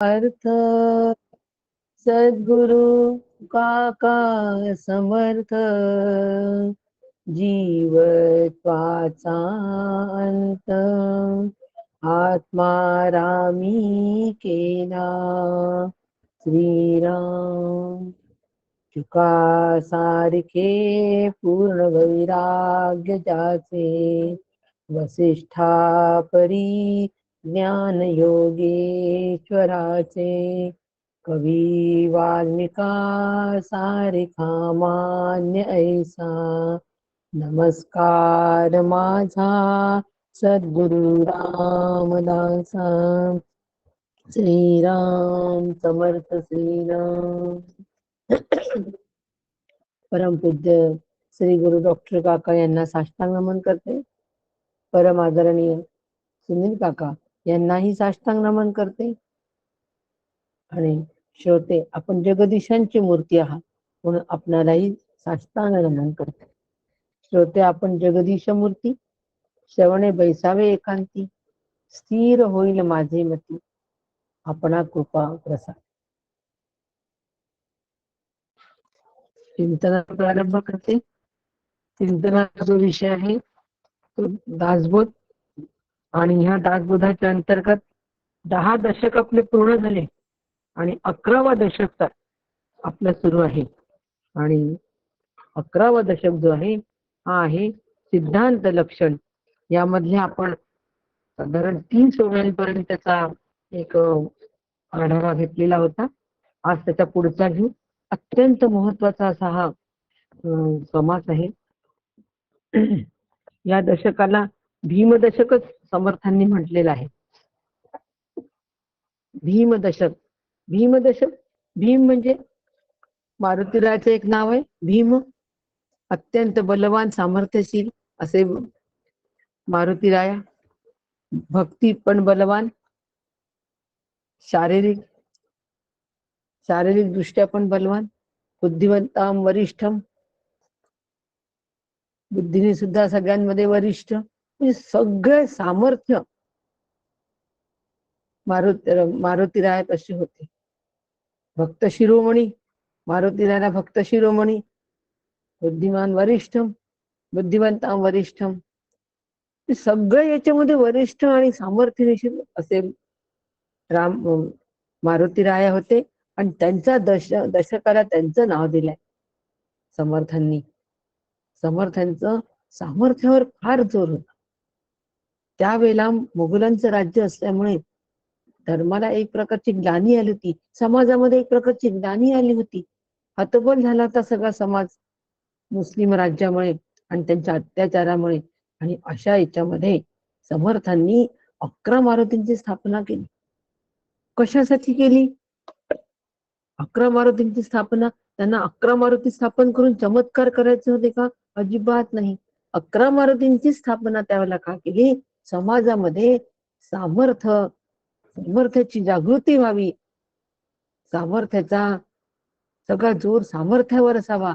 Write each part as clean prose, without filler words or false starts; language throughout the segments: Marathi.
अर्थ सद्गुरु काका समर्थ, जीवत्वाचा अंत आत्मारामी केला. श्रीराम तुका सारखे पूर्ण वैराग्य ज्याचे, वसिष्ठा परी ज्ञान योगेश्वराचे, कवी वाल्मिका सारिखा मान्य ऐसा. नमस्कार माझा सद्गुरु रामदासा. श्रीराम समर्थ श्रीराम. परमपूज्य श्री गुरु डॉक्टर काका यांना साष्टांग नमन करते. परम आदरणीय सुनील काका यांनाही साष्टांग नमन करते. आणि श्रोते, आपण जगदीशांची मूर्ती आहात म्हणून आपणालाही साष्टांग नमन करते. श्रोते, आपण जगदीश मूर्ती, श्रवणे बैसावे एकांती, स्थिर होईल माझे मती, आपणा कृपा प्रसाद. चिंतनाचा प्रारंभ करते. चिंतनाचा जो विषय आहे तो दासबोध, आणि ह्या दासबोधाच्या अंतर्गत 10 दशक आपले पूर्ण झाले आणि 11वा दशक आपलं सुरू आहे. आणि 11वा दशक जो आहे हा आहे सिद्धांत लक्षण. यामधले आपण साधारण 3 सोहळ्यांपर्यंत त्याचा एक आढावा घेतलेला होता. आज त्याचा पुढचा घेऊ. अत्यंत महत्वाचा असा हा समास आहे. या दशकाला भीमदशकच समर्थांनी म्हटलेलं आहे. भीमदशक. भीमदशक, भीम म्हणजे मारुतीरायाचं एक नाव आहे. भीम अत्यंत बलवान, सामर्थ्यशील असे मारुतीराया. भक्ती पण बलवान, शारीरिक दृष्ट्या पण बलवान, बुद्धिवंताम वरिष्ठम, बुद्धीने सुद्धा सगळ्यांमध्ये वरिष्ठ. म्हणजे सगळे सामर्थ्य मारुतीराया कशी होते. भक्त शिरोमणी, मारुतीरायाला भक्त शिरोमणी, बुद्धिमान वरिष्ठम, बुद्धिवंताम वरिष्ठम. सगळे याच्यामध्ये वरिष्ठ आणि सामर्थ्यनिशील असे मारुतीराया होते. आणि त्यांच्या दशकाला त्यांचं नाव दिलंय समर्थांनी. समर्थांचं सामर्थ्यावर फार जोर होता. त्यावेळेला मुघलांचं राज्य असल्यामुळे धर्माला एक प्रकारची ग्लानी आली होती, समाजामध्ये एक प्रकारची ग्लानी आली होती. हतबल झाला होता सगळा समाज मुस्लिम राज्यामुळे आणि त्यांच्या अत्याचारामुळे. आणि अशा याच्यामध्ये समर्थांनी 11 मारुतींची स्थापना केली. कशासाठी केली? 11 मारुतींची स्थापना. त्यांना 11 मारुती स्थापन करून चमत्कार करायचे होते का? अजिबात नाही. 11 मारुतींची स्थापना त्यावेळेला का केली? समाजामध्ये सामर्थ्याची जागृती व्हावी, सामर्थ्याचा सगळा जोर सामर्थ्यावर असावा,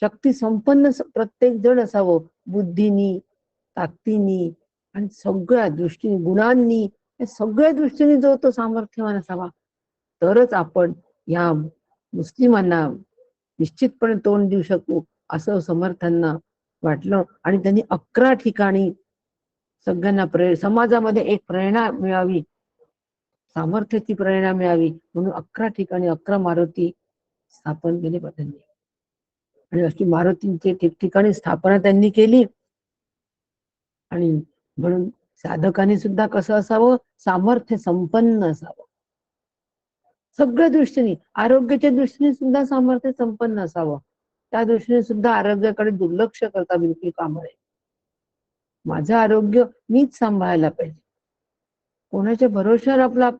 शक्ती संपन्न प्रत्येक जण असावं, बुद्धीनी, ताकदीनी आणि सगळ्या दृष्टीने, गुणांनी, सगळ्या दृष्टीने जो तो सामर्थ्यवान असावा, तरच आपण या मुस्लिमांना निश्चितपणे तोंड देऊ शकू असं समर्थांना वाटलं. आणि त्यांनी 11 ठिकाणी सगळ्यांना समाजामध्ये एक प्रेरणा मिळावी, सामर्थ्याची प्रेरणा मिळावी म्हणून 11 ठिकाणी 11 मारुती स्थापन केले त्यांनी. आणि अशी मारुतींची ठिकठिकाणी स्थापना त्यांनी केली. आणि म्हणून साधकांनी सुद्धा कसं असावं? सामर्थ्य संपन्न असावं. सगळ्या दृष्टीने, आरोग्याच्या दृष्टीने सुद्धा सामर्थ्य संपन्न असावं. त्या दृष्टीने सुद्धा आरोग्याकडे दुर्लक्ष करता बिलकुल कामा नये. माझं आरोग्य मीच सांभाळायला पाहिजे. कोणाच्या भरोश्यावर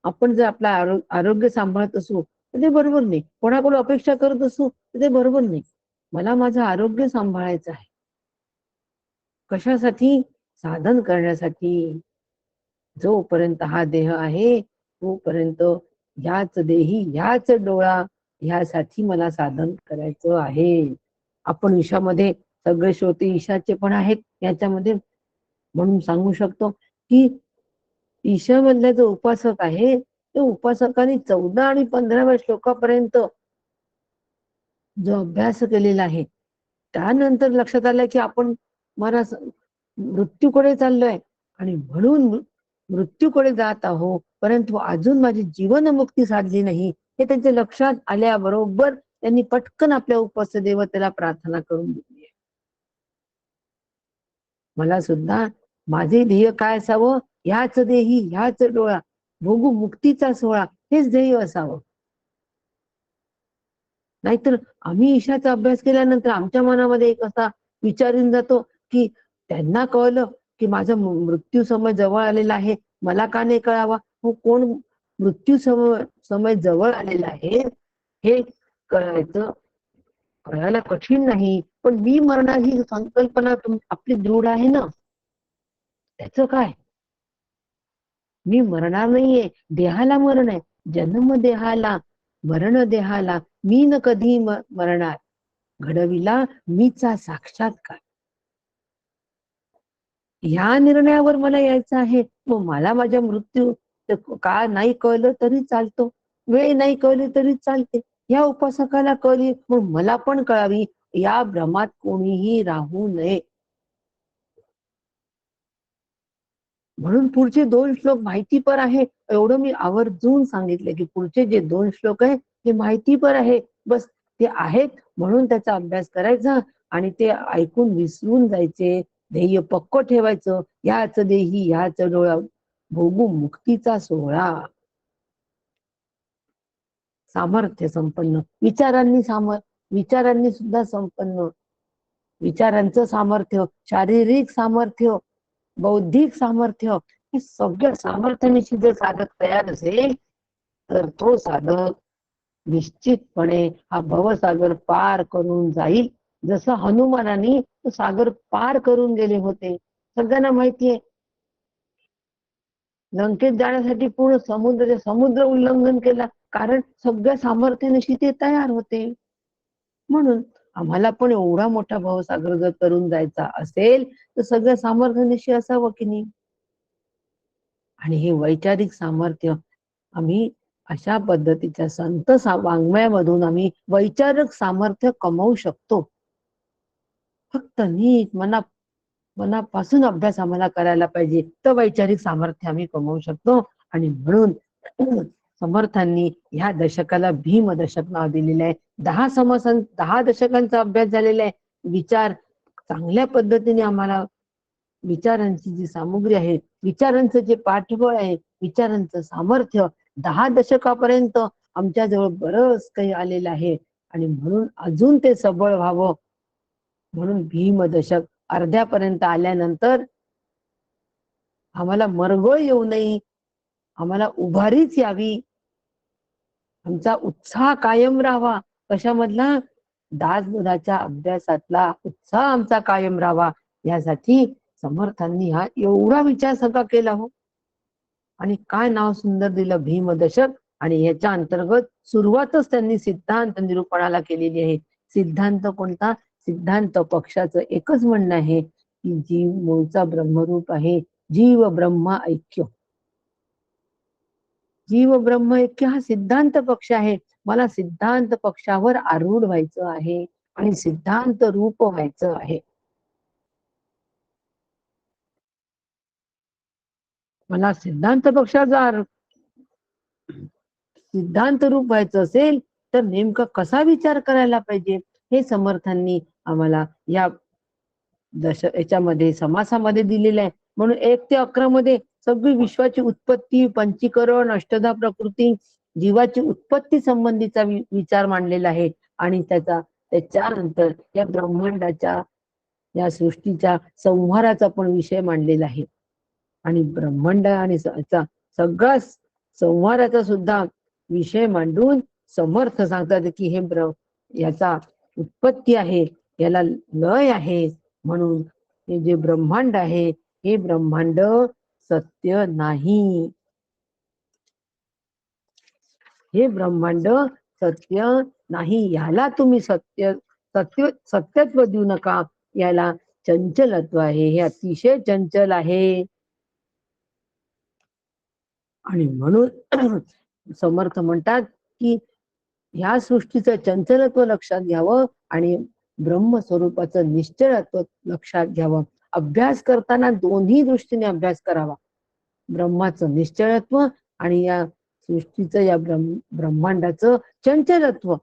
आपण जर आपलं आरोग्य सांभाळत असू तर ते बरोबर नाही. कोणाकडून अपेक्षा करत असू तर ते बरोबर नाही. मला माझं आरोग्य सांभाळायचं आहे. कशासाठी? साधन करण्यासाठी. जोपर्यंत हा देह आहे तोपर्यंत ह्याच देही, ह्याच डोळा, ह्यासाठी मला साधन करायचं आहे. आपण ईशामध्ये सगळे श्रोते ईशाचे पण आहेत याच्यामध्ये, म्हणून सांगू शकतो की ईशामधला जो उपासक आहे ते उपासकांनी 14 आणि 15व्या श्लोकापर्यंत जो अभ्यास केलेला आहे, त्यानंतर लक्षात आलं की आपण मला मृत्यूकडे चाललोय आणि म्हणून मृत्यूकडे जात आहो, परंतु अजून माझी जीवनमुक्ती साधली नाही हे त्यांच्या लक्षात आल्याबरोबर त्यांनी पटकन आपल्या उपास्य देवतेला प्रार्थना करून दिली. मला सुद्धा माझे ध्येय काय असावं, ह्याच देही ह्याच डोळा भोगू मुक्तीचा सोहळा, हेच ध्येय असावं. नाहीतर आम्ही ईशाचा अभ्यास केल्यानंतर आमच्या मनामध्ये एक असा विचार येऊन जातो की त्यांना कळलं की माझा मृत्यू समय जवळ आलेला आहे, मला का नाही कळावा? हो, कोण मृत्यू समय जवळ आलेला आहे हे कळायचं कळायला कठीण नाही, पण मी मरणार ही संकल्पना आपली दृढ आहे ना, त्याच काय? मी मरणार नाहीये, देहाला मरण आहे, जन्म देहाला मरण देहाला, मी न कधी मरणार, घडविला मीचा साक्षात्कार. ह्या निर्णयावर मला यायचं आहे. मग मला माझ्या मृत्यू का नाही कळलं तरी चालतो, वेळ नाही कळली तरी चालते. या उपासकाला कळली, मग मला पण कळावी. या भ्रमात कोणीही राहू नये. म्हणून पुढचे 2 श्लोक माहितीपर आहे, एवढं मी आवर्जून सांगितले की पुढचे जे 2 श्लोक आहे ते माहितीपर आहे. बस ते आहेत म्हणून त्याचा अभ्यास करायचा आणि ते ऐकून विसरून जायचे. ध्येय पक्क ठेवायचं, याच देही याच डोळा भोगू मुक्तीचा सोहळा. सामर्थ्य संपन्न विचारांनी सुद्धा संपन्न, विचारांचं सामर्थ्य, शारीरिक सामर्थ्य, बौद्धिक सामर्थ्य, हे सगळ्या सामर्थ्यानिशी जर साधक तयार असेल तर तो साधक निश्चितपणे हा भवसागर पार करून जाईल. जसं हनुमानाने तो सागर पार करून गेले होते. सगळ्यांना माहितीये, लंकेत जाण्यासाठी पूर्ण समुद्र उल्लंघन केला, कारण सगळ्या सामर्थ्यानिशी ते तयार होते. म्हणून आम्हाला पण एवढा मोठा भवसागर जर करून जायचा असेल तर सगळं सामर्थ्यानिशी असावं की नाही. आणि हे वैचारिक सामर्थ्य आम्ही अशा पद्धतीच्या संत वाङ्मयामधून आम्ही वैचारिक सामर्थ्य कमवू शकतो. फक्त नीट मनापासून अभ्यास आम्हाला करायला पाहिजे, तर वैचारिक सामर्थ्य आम्ही कमवू शकतो. आणि म्हणून समर्थांनी ह्या दशकाला भीम दशक नाव दिलेलं आहे. 10 दशकांचा अभ्यास झालेला आहे. विचार चांगल्या पद्धतीने आम्हाला विचारांची जी सामुग्री आहे, विचारांचं जे पाठबळ आहे, विचारांचं सामर्थ्य 10 दशकापर्यंत आमच्याजवळ बरंच काही आलेलं आहे. आणि म्हणून अजून ते सबळ व्हावं म्हणून भीम दशक अर्ध्यापर्यंत आल्यानंतर आम्हाला मरगळ येऊ नये, आम्हाला उभारीच यावी, आमचा उत्साह कायम राहावा. कशामधला? दासबोधाच्या अभ्यासातला उत्साह आमचा कायम राहावा, यासाठी समर्थांनी हा एवढा विचार सगळा केला हो. आणि काय नाव सुंदर दिलं, भीमदशक. आणि याच्या अंतर्गत सुरुवातच त्यांनी सिद्धांत निरूपणाला केलेली आहे. सिद्धांत कोणता? सिद्धांत पक्षाचं एकच म्हणणं आहे की जीव मूळचा ब्रह्मरूप आहे, जीव ब्रह्म ऐक्य. जीव ब्रह्म ऐक्य हा सिद्धांत पक्ष आहे. मला सिद्धांत पक्षावर आरूढ व्हायचं आहे आणि सिद्धांत रूप व्हायचं आहे. मला सिद्धांत पक्षाचा सिद्धांत रूप व्हायचं असेल तर नेमका कसा विचार करायला पाहिजे हे समर्थांनी आम्हाला या याच्यामध्ये समासामध्ये दिलेलं आहे. म्हणून 1 ते 11 मध्ये सगळी विश्वाची उत्पत्ती, पंचीकरण, अष्टधा प्रकृती, जीवाची उत्पत्ती संबंधीचा विचार मांडलेला आहे. आणि त्याच्यानंतर या ब्रह्मांडाच्या, या सृष्टीच्या संहाराचा पण विषय मांडलेला आहे. आणि ब्रह्मांड आणि सगळा संहाराचा सुद्धा विषय मांडून समर्थ सांगतात की हे याचा उत्पत्ती आहे, याला लय आहे. म्हणून हे जे ब्रह्मांड आहे हे ब्रह्मांड सत्य नाही, हे ब्रह्मांड सत्य नाही. याला तुम्ही सत्यत्व देऊ नका, याला चंचलत्व आहे, हे अतिशय चंचल आहे. आणि म्हणून समर्थ म्हणतात की ह्या सृष्टीचं चंचलत्व लक्षात घ्यावं आणि ब्रह्मस्वरूपाचं निश्चलत्व लक्षात घ्यावं. अभ्यास करताना दोन्ही दृष्टीने अभ्यास करावा. ब्रह्माचं निश्चलत्व आणि या सृष्टीचं, या ब्रह्मांडाचं चंचलत्व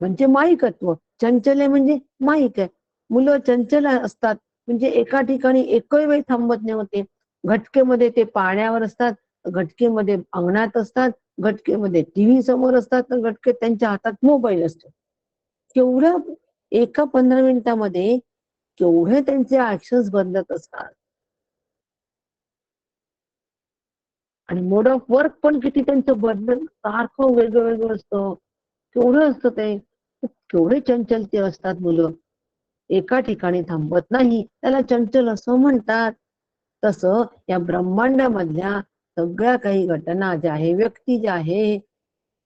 म्हणजे माईकत्व. चंचल आहे म्हणजे माईक आहे. मुलं चंचल असतात म्हणजे एका ठिकाणी एकही वेळ थांबत नाही होते. घटकेमध्ये ते पाण्यावर असतात, घटकेमध्ये अंगणात असतात, घटकेमध्ये टीव्ही समोर असतात, तर घटके त्यांच्या हातात मोबाईल असतो. केवढं एका 15 मिनिटामध्ये केवढे त्यांचे ऍक्शन्स बदलत असतात. आणि मोड ऑफ वर्क पण किती त्यांचं बदल सारखं वेगळं वेगळं असतं. केवढं असतं ते. केवढे चंचल ते असतात मुलं. एका ठिकाणी थांबत नाही, त्याला चंचल असं म्हणतात. तसं या ब्रह्मांडामधल्या सगळ्या काही घटना ज्या आहे, व्यक्ती ज्या आहे,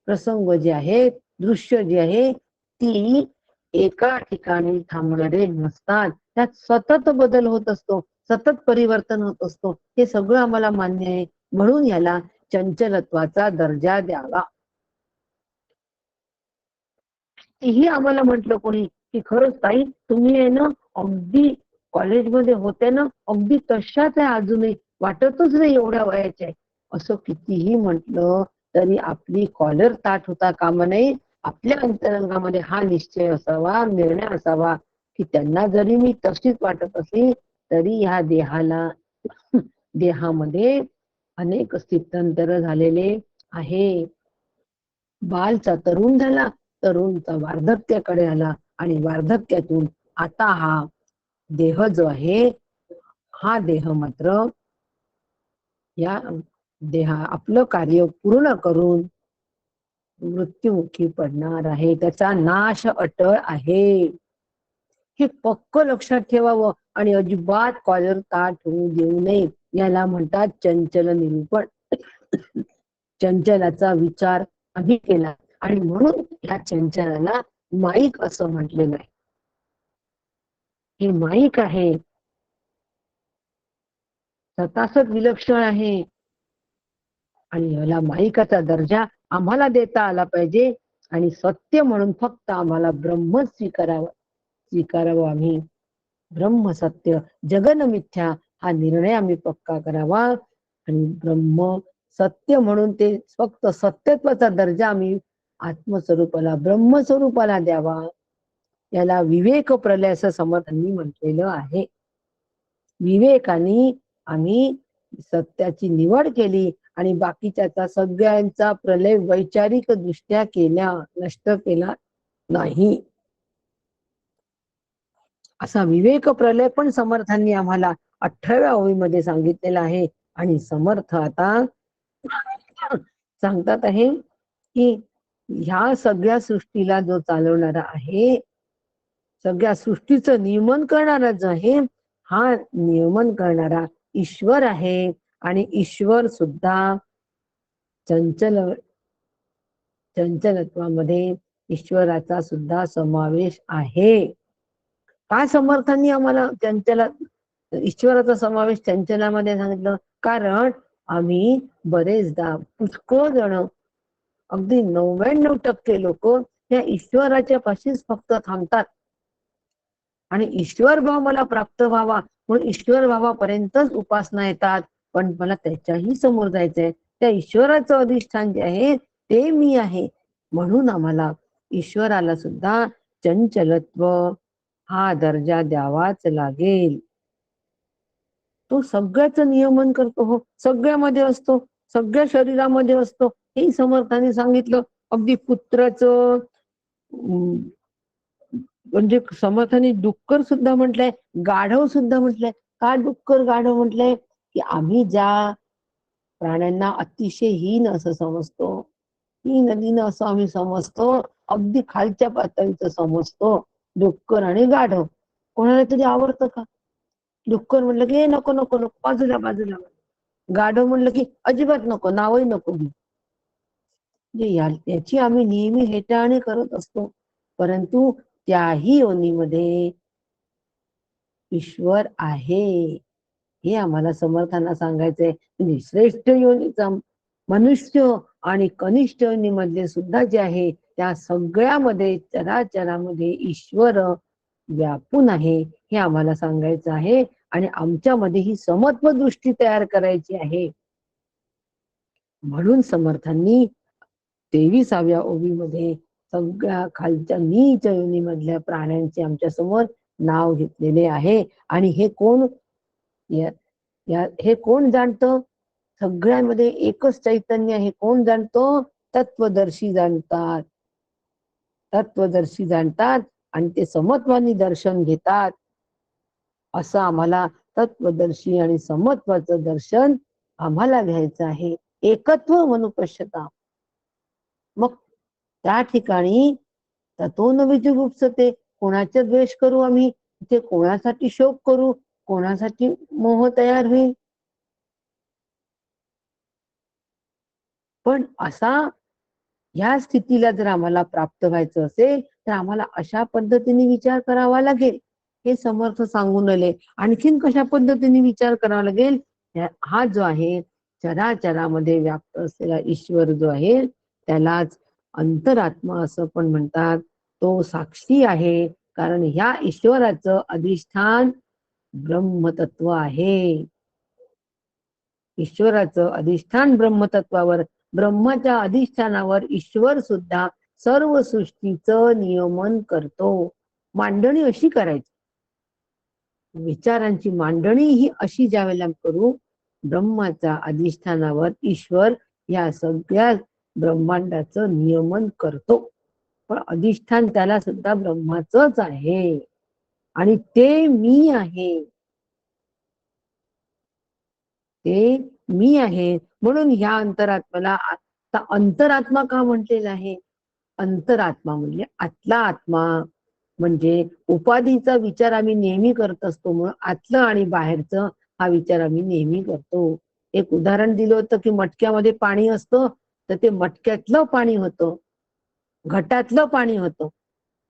प्रसंग जे आहेत, दृश्य जे आहे, ती एका ठिकाणी थांबणारे नसतात. त्यात सतत बदल होत असतो, सतत परिवर्तन होत असतो. हे सगळं आम्हाला मान्य आहे. म्हणून याला चंचलत्वाचा दर्जा द्यावा. तेही आम्हाला म्हटलं कोणी की खरंच ताई तुम्ही आहे ना अगदी कॉलेजमध्ये होते ना अगदी तशाच आहे अजूनही, वाटतच नाही एवढ्या वयाच्या आहे. असं कितीही म्हटलं तरी आपली कॉलर ताठ होता कामा नये. आपल्या अंतरंगामध्ये हा निश्चय असावा, निर्णय असावा की त्यांना जरी मी तशीच वाटत असली तरी ह्या देहामध्ये अनेक स्थित्यंतर झालेले आहे. बालचा तरुण झाला, तरुणचा वार्धक्याकडे आला आणि वार्धक्यातून आता हा देह जो आहे, हा देह मात्र या देहा आपलं कार्य पूर्ण करून मृत्युमुखी पडणार आहे. त्याचा नाश अटळ आहे. हे पक्क लक्षात ठेवावं आणि अजिबात कॉलर ताठ होऊ देऊ नये. याला म्हणतात चंचल निरूपण. चंचलाचा विचार आम्ही केला आणि म्हणून या चंचलाला माईक असं म्हटलेलं आहे. हे माईक आहे, स्वतःच विलक्षण आहे आणि याला माईकाचा दर्जा आम्हाला देता आला पाहिजे आणि सत्य म्हणून फक्त आम्हाला ब्रह्म स्वीकारावं आम्ही. ब्रह्म सत्य जगन मिथ्या हा निर्णय आम्ही पक्का करावा आणि ब्रह्म सत्य म्हणून ते फक्त सत्यत्वाचा दर्जा आम्ही आत्मस्वरूपाला ब्रह्मस्वरूपाला द्यावा. याला विवेक प्रलय असं समर्थांनी म्हटलेलं आहे. विवेकाने आम्ही सत्याची निवड केली आणि बाकीच्या सगळ्यांचा प्रलय वैचारिक दृष्ट्या केला, नष्ट केला नाही. असा विवेक प्रलय पण समर्थांनी आम्हाला 18व्या ओळीमध्ये सांगितलेला आहे. आणि समर्थ आता सांगतात आहे की ह्या सगळ्या सृष्टीला जो चालवणारा आहे, सगळ्या सृष्टीचं नियमन करणारा जो आहे, हा नियमन करणारा ईश्वर आहे आणि ईश्वर सुद्धा चंचलत्वामध्ये ईश्वराचा सुद्धा समावेश आहे. काय समर्थांनी आम्हाला ईश्वराचा समावेश चंचलामध्ये सांगितलं? कारण आम्ही बरेचदा पुष्कळ जण अगदी 99% लोक या ईश्वराच्या पाशीच फक्त थांबतात आणि ईश्वर भाव मला प्राप्त व्हावा म्हणून ईश्वर भावापर्यंतच उपासना येतात. पण मला त्याच्याही समोर जायचंय. त्या ईश्वराचं अधिष्ठान जे आहे ते मी आहे. म्हणून आम्हाला ईश्वराला सुद्धा चंचलत्व हा दर्जा द्यावाच लागेल. तो सगळ्याच नियमन करतो, हो सगळ्यामध्ये असतो, सगळ्या शरीरामध्ये असतो. हे समर्थाने सांगितलं. अगदी पुत्राचं म्हणजे समर्थाने डुक्कर सुद्धा म्हटलंय, गाढव सुद्धा म्हटलंय. का डुक्कर गाढव म्हटलंय? की आम्ही ज्या प्राण्यांना अतिशय हीन असं समजतो, हीन लीन असं आम्ही समजतो, अगदी खालच्या पातळीचं समजतो डुक्कर आणि गाढव. कोणाला तरी आवडतं का? डुक्कर म्हणलं की नको नको नको, बाजूला बाजूला. गाढव म्हणलं की अजिबात नको, नावही नको घेऊ. म्हणजे याची आम्ही नेहमी हेटाळणी करत असतो. परंतु त्याही योनीमध्ये ईश्वर आहे हे आम्हाला समर्थांना सांगायचंय. म्हणजे श्रेष्ठ योनीचा मनुष्य आणि कनिष्ठ योनीमधले सुद्धा जे आहे त्या सगळ्यामध्ये चराचरामध्ये ईश्वर व्यापून आहे हे आम्हाला सांगायचं आहे. आणि आमच्यामध्ये ही समत्व दृष्टी तयार करायची आहे. म्हणून समर्थांनी 23व्या ओवीमध्ये सगळ्या खालच्या नीच योनीमधल्या प्राण्यांचे आमच्या समोर नाव घेतलेले आहे. आणि हे कोण हे कोण जाणतं? सगळ्यांमध्ये एकच चैतन्य हे कोण जाणतो? तत्वदर्शी जाणतात. तत्वदर्शी जाणतात आणि ते समत्वानी दर्शन घेतात. असं आम्हाला तत्वदर्शी आणि समत्वाचं दर्शन आम्हाला घ्यायचं आहे. एकत्व मनुपश्यता. मग त्या ठिकाणी ततो न विजुगुप्सते, कोणाचे द्वेष करू आम्ही? ते कोणासाठी शोक करू? कोणासाठी मोह तयार होईल? पण असा या स्थितीला जर आम्हाला प्राप्त व्हायचं असेल तर आम्हाला अशा पद्धतीने विचार करावा लागेल. हे समर्थ सांगून आले. आणखीन कशा पद्धतीने विचार करावा लागेल? हा जो आहे चराचरामध्ये व्याप्त असलेला ईश्वर जो आहे त्यालाच अंतरात्मा असं पण म्हणतात. तो साक्षी आहे कारण ह्या ईश्वराचं अधिष्ठान ब्रह्मतत्व आहे. ईश्वराचं अधिष्ठान ब्रह्मतत्वावर, ब्रह्माच्या अधिष्ठानावर ईश्वर सुद्धा सर्व सृष्टीचं नियमन करतो. मांडणी अशी करायची, विचारांची मांडणी ही अशी ज्या वेळेला करू, ब्रह्माच्या अधिष्ठानावर ईश्वर या सगळ्या ब्रह्मांडाचं नियमन करतो. पण अधिष्ठान त्याला सुद्धा ब्रह्माचंच आहे आणि ते मी आहे. ते मी आहे. म्हणून ह्या अंतरात्म्याला अंतरात्मा का म्हटलेलं आहे? अंतरात्मा म्हणजे आतला आत्मा. म्हणजे उपाधीचा विचार आम्ही नेहमी करत असतो म्हणून आतलं आणि बाहेरचं हा विचार आम्ही नेहमी करतो. एक उदाहरण दिलं होतं की मटक्यामध्ये पाणी असतं तर ते मटक्यातलं पाणी होतं, घटातलं पाणी होतं.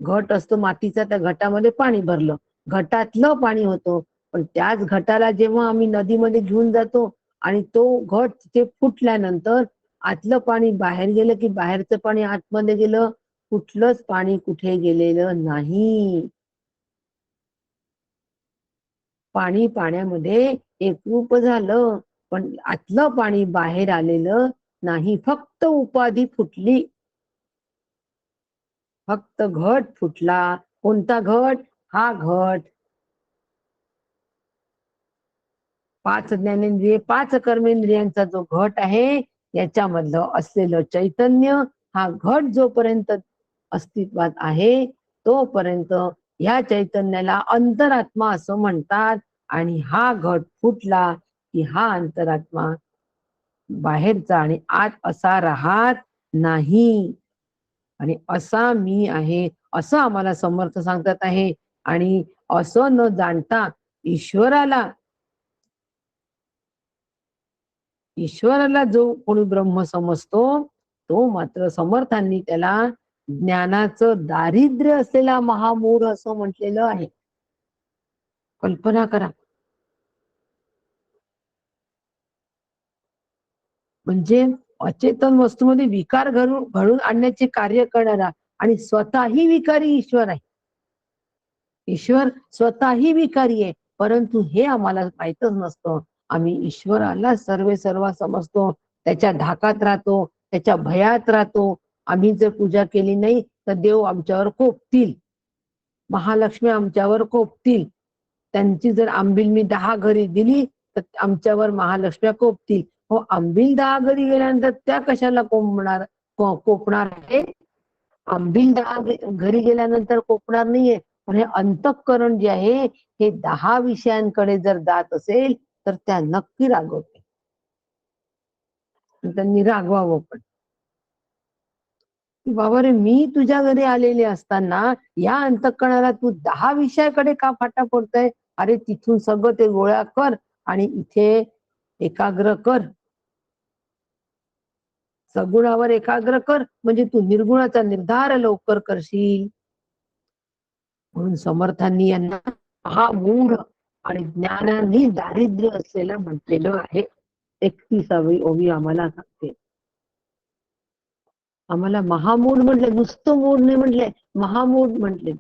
घट असतो मातीचा, त्या घटामध्ये पाणी भरलं, घटातलं पाणी होतं. पण त्याच घटाला जेव्हा आम्ही नदीमध्ये घेऊन जातो आणि तो घट तिथे फुटल्यानंतर आतलं पाणी बाहेर गेलं की बाहेरचं पाणी आतमध्ये गेलं? कुठलंच पाणी कुठे गेलेलं नाही. पाणी पाण्यामध्ये एकरूप झालं पण आतलं पाणी बाहेर आलेलं नाही. फक्त उपाधी फुटली, फक्त घट फुटला. कोणता घट? हा घट. 5 ज्ञानेंद्रिय 5 कर्मेंद्रियांचा जो घट आहे याच्यामधलं असलेलं चैतन्य, हा घट जोपर्यंत अस्तित्वात आहे तोपर्यंत ह्या चैतन्याला अंतरात्मा असं म्हणतात. आणि हा घट फुटला की हा अंतरात्मा बाहेरचा आणि आत असा राहत नाही. आणि असा मी आहे असं आम्हाला समर्थ सांगतात आहे. आणि असं न जाणता ईश्वराला जो कोणी ब्रह्म समजतो तो मात्र समर्थांनी त्याला ज्ञानाचं दारिद्र्य असलेला महामूढ असं म्हटलेलं आहे. कल्पना करा. म्हणजे अचेतन वस्तूमध्ये विकार घडून आणण्याचे कार्य करणारा आणि स्वतःही विकारी ईश्वर आहे. ईश्वर स्वतःही विकारी आहे, परंतु हे आम्हाला माहीतच नसतं. आम्ही ईश्वराला सर्वे सर्व समजतो, त्याच्या धाकात राहतो, त्याच्या भयात राहतो. आम्ही जर पूजा केली नाही तर देव आमच्यावर कोपतील, महालक्ष्मी आमच्यावर कोपतील. त्यांची जर आंबील मी 10 घरी दिली तर आमच्यावर महालक्ष्म्या कोपतील. हो, आंबील 10 घरी गेल्यानंतर त्या कशाला कोपणार आहे? आंबील 10 घरी गेल्यानंतर कोपणार नाहीये. पण हे अंतःकरण जे आहे हे 10 विषयांकडे जर जात असेल तर त्या नक्की रागवते. त्यांनी रागवावं पण. बाबा रे, मी तुझ्या घरी आलेले असताना या अंतःकरणाला तू 10 विषयाकडे का फाटा फोडतोय? अरे तिथून सगळं ते गोळा कर आणि इथे एकाग्र कर, सगुणावर एकाग्र कर, म्हणजे तू निर्गुणाचा निर्धार लवकर करशील. म्हणून समर्थांनी यांना हा मूढ आणि ज्ञानाने दारिद्र्य असलेलं म्हटलेलं आहे. 31वी ओवी आम्हाला सांगते. आम्हाला महामूढ म्हटले, नुसतं मूढ नाही म्हटले, महामूढ म्हटले.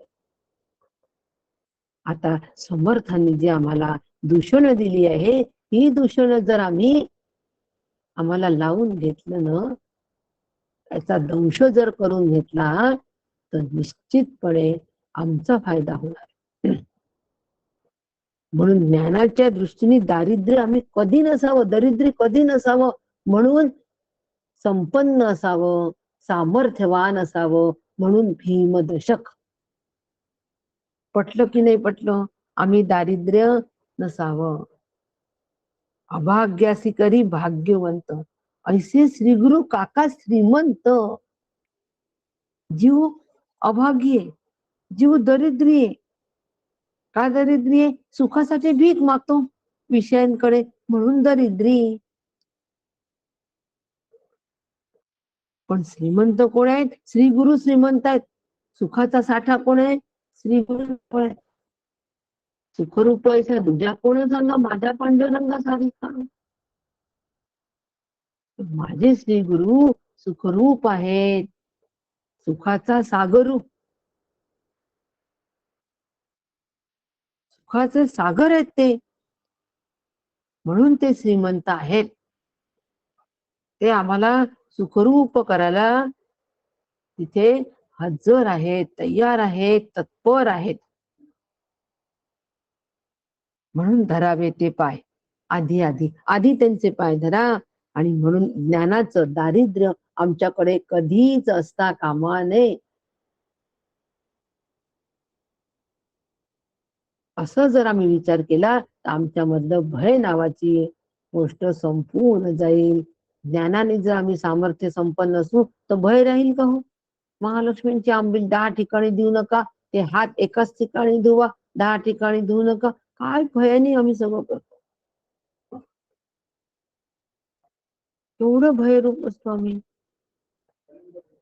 आता समर्थांनी जी आम्हाला दूषण दिली आहे, ही दूषण जर आम्हाला लावून घेतलं ना, त्याचा दंश जर करून घेतला तर निश्चितपणे आमचा फायदा होणार. म्हणून ज्ञानाच्या दृष्टीने दारिद्र्य आम्ही कधी नसावं, दरिद्री कधी नसावं, म्हणून संपन्न असावं, सामर्थ्यवान असावं, म्हणून भीमदशक. पटलं की नाही पटलं? आम्ही दारिद्र्य नसावं. अभाग्यासी करी भाग्यवंत, ऐसे श्री गुरु काका श्रीमंत. जीव अभागी आहे, जीव दरिद्री आहे. का दरिद्री आहे? सुखासाठी भीक मागतो विषयांकडे, म्हणून दरिद्री. पण श्रीमंत कोण आहेत? श्री गुरु श्रीमंत आहेत. सुखाचा साठा कोण आहे? श्री गुरु. सुखरूप ऐसा तुझ्या कोण सांगा, माझ्या पांडुरंगा सारिका. माझे श्री गुरु सुखरूप आहेत, सुखाचा सागरू, सुखाचे सागर आहेत ते, म्हणून ते श्रीमंत आहेत. ते आम्हाला सुखरूप करायला तिथे हजर आहेत, तयार आहेत, तत्पर आहेत. म्हणून धरावे ते पाय आधी आधी आधी त्यांचे पाय धरा. आणि म्हणून ज्ञानाचं दारिद्र्य आमच्याकडे कधीच असता कामा नये. असं जर आम्ही विचार केला तर आमच्यामधलं भय नावाची गोष्ट संपून जाईल. ज्ञानाने जर आम्ही सामर्थ्य संपन्न असू तर भय राहील का हो? महालक्ष्मींची आंबील 10 ठिकाणी देऊ नका, ते हात एकाच ठिकाणी धुवा, 10 ठिकाणी धुवू नका. काय भयाने आम्ही सगळं करतो, एवढं भयरूप असतो आम्ही.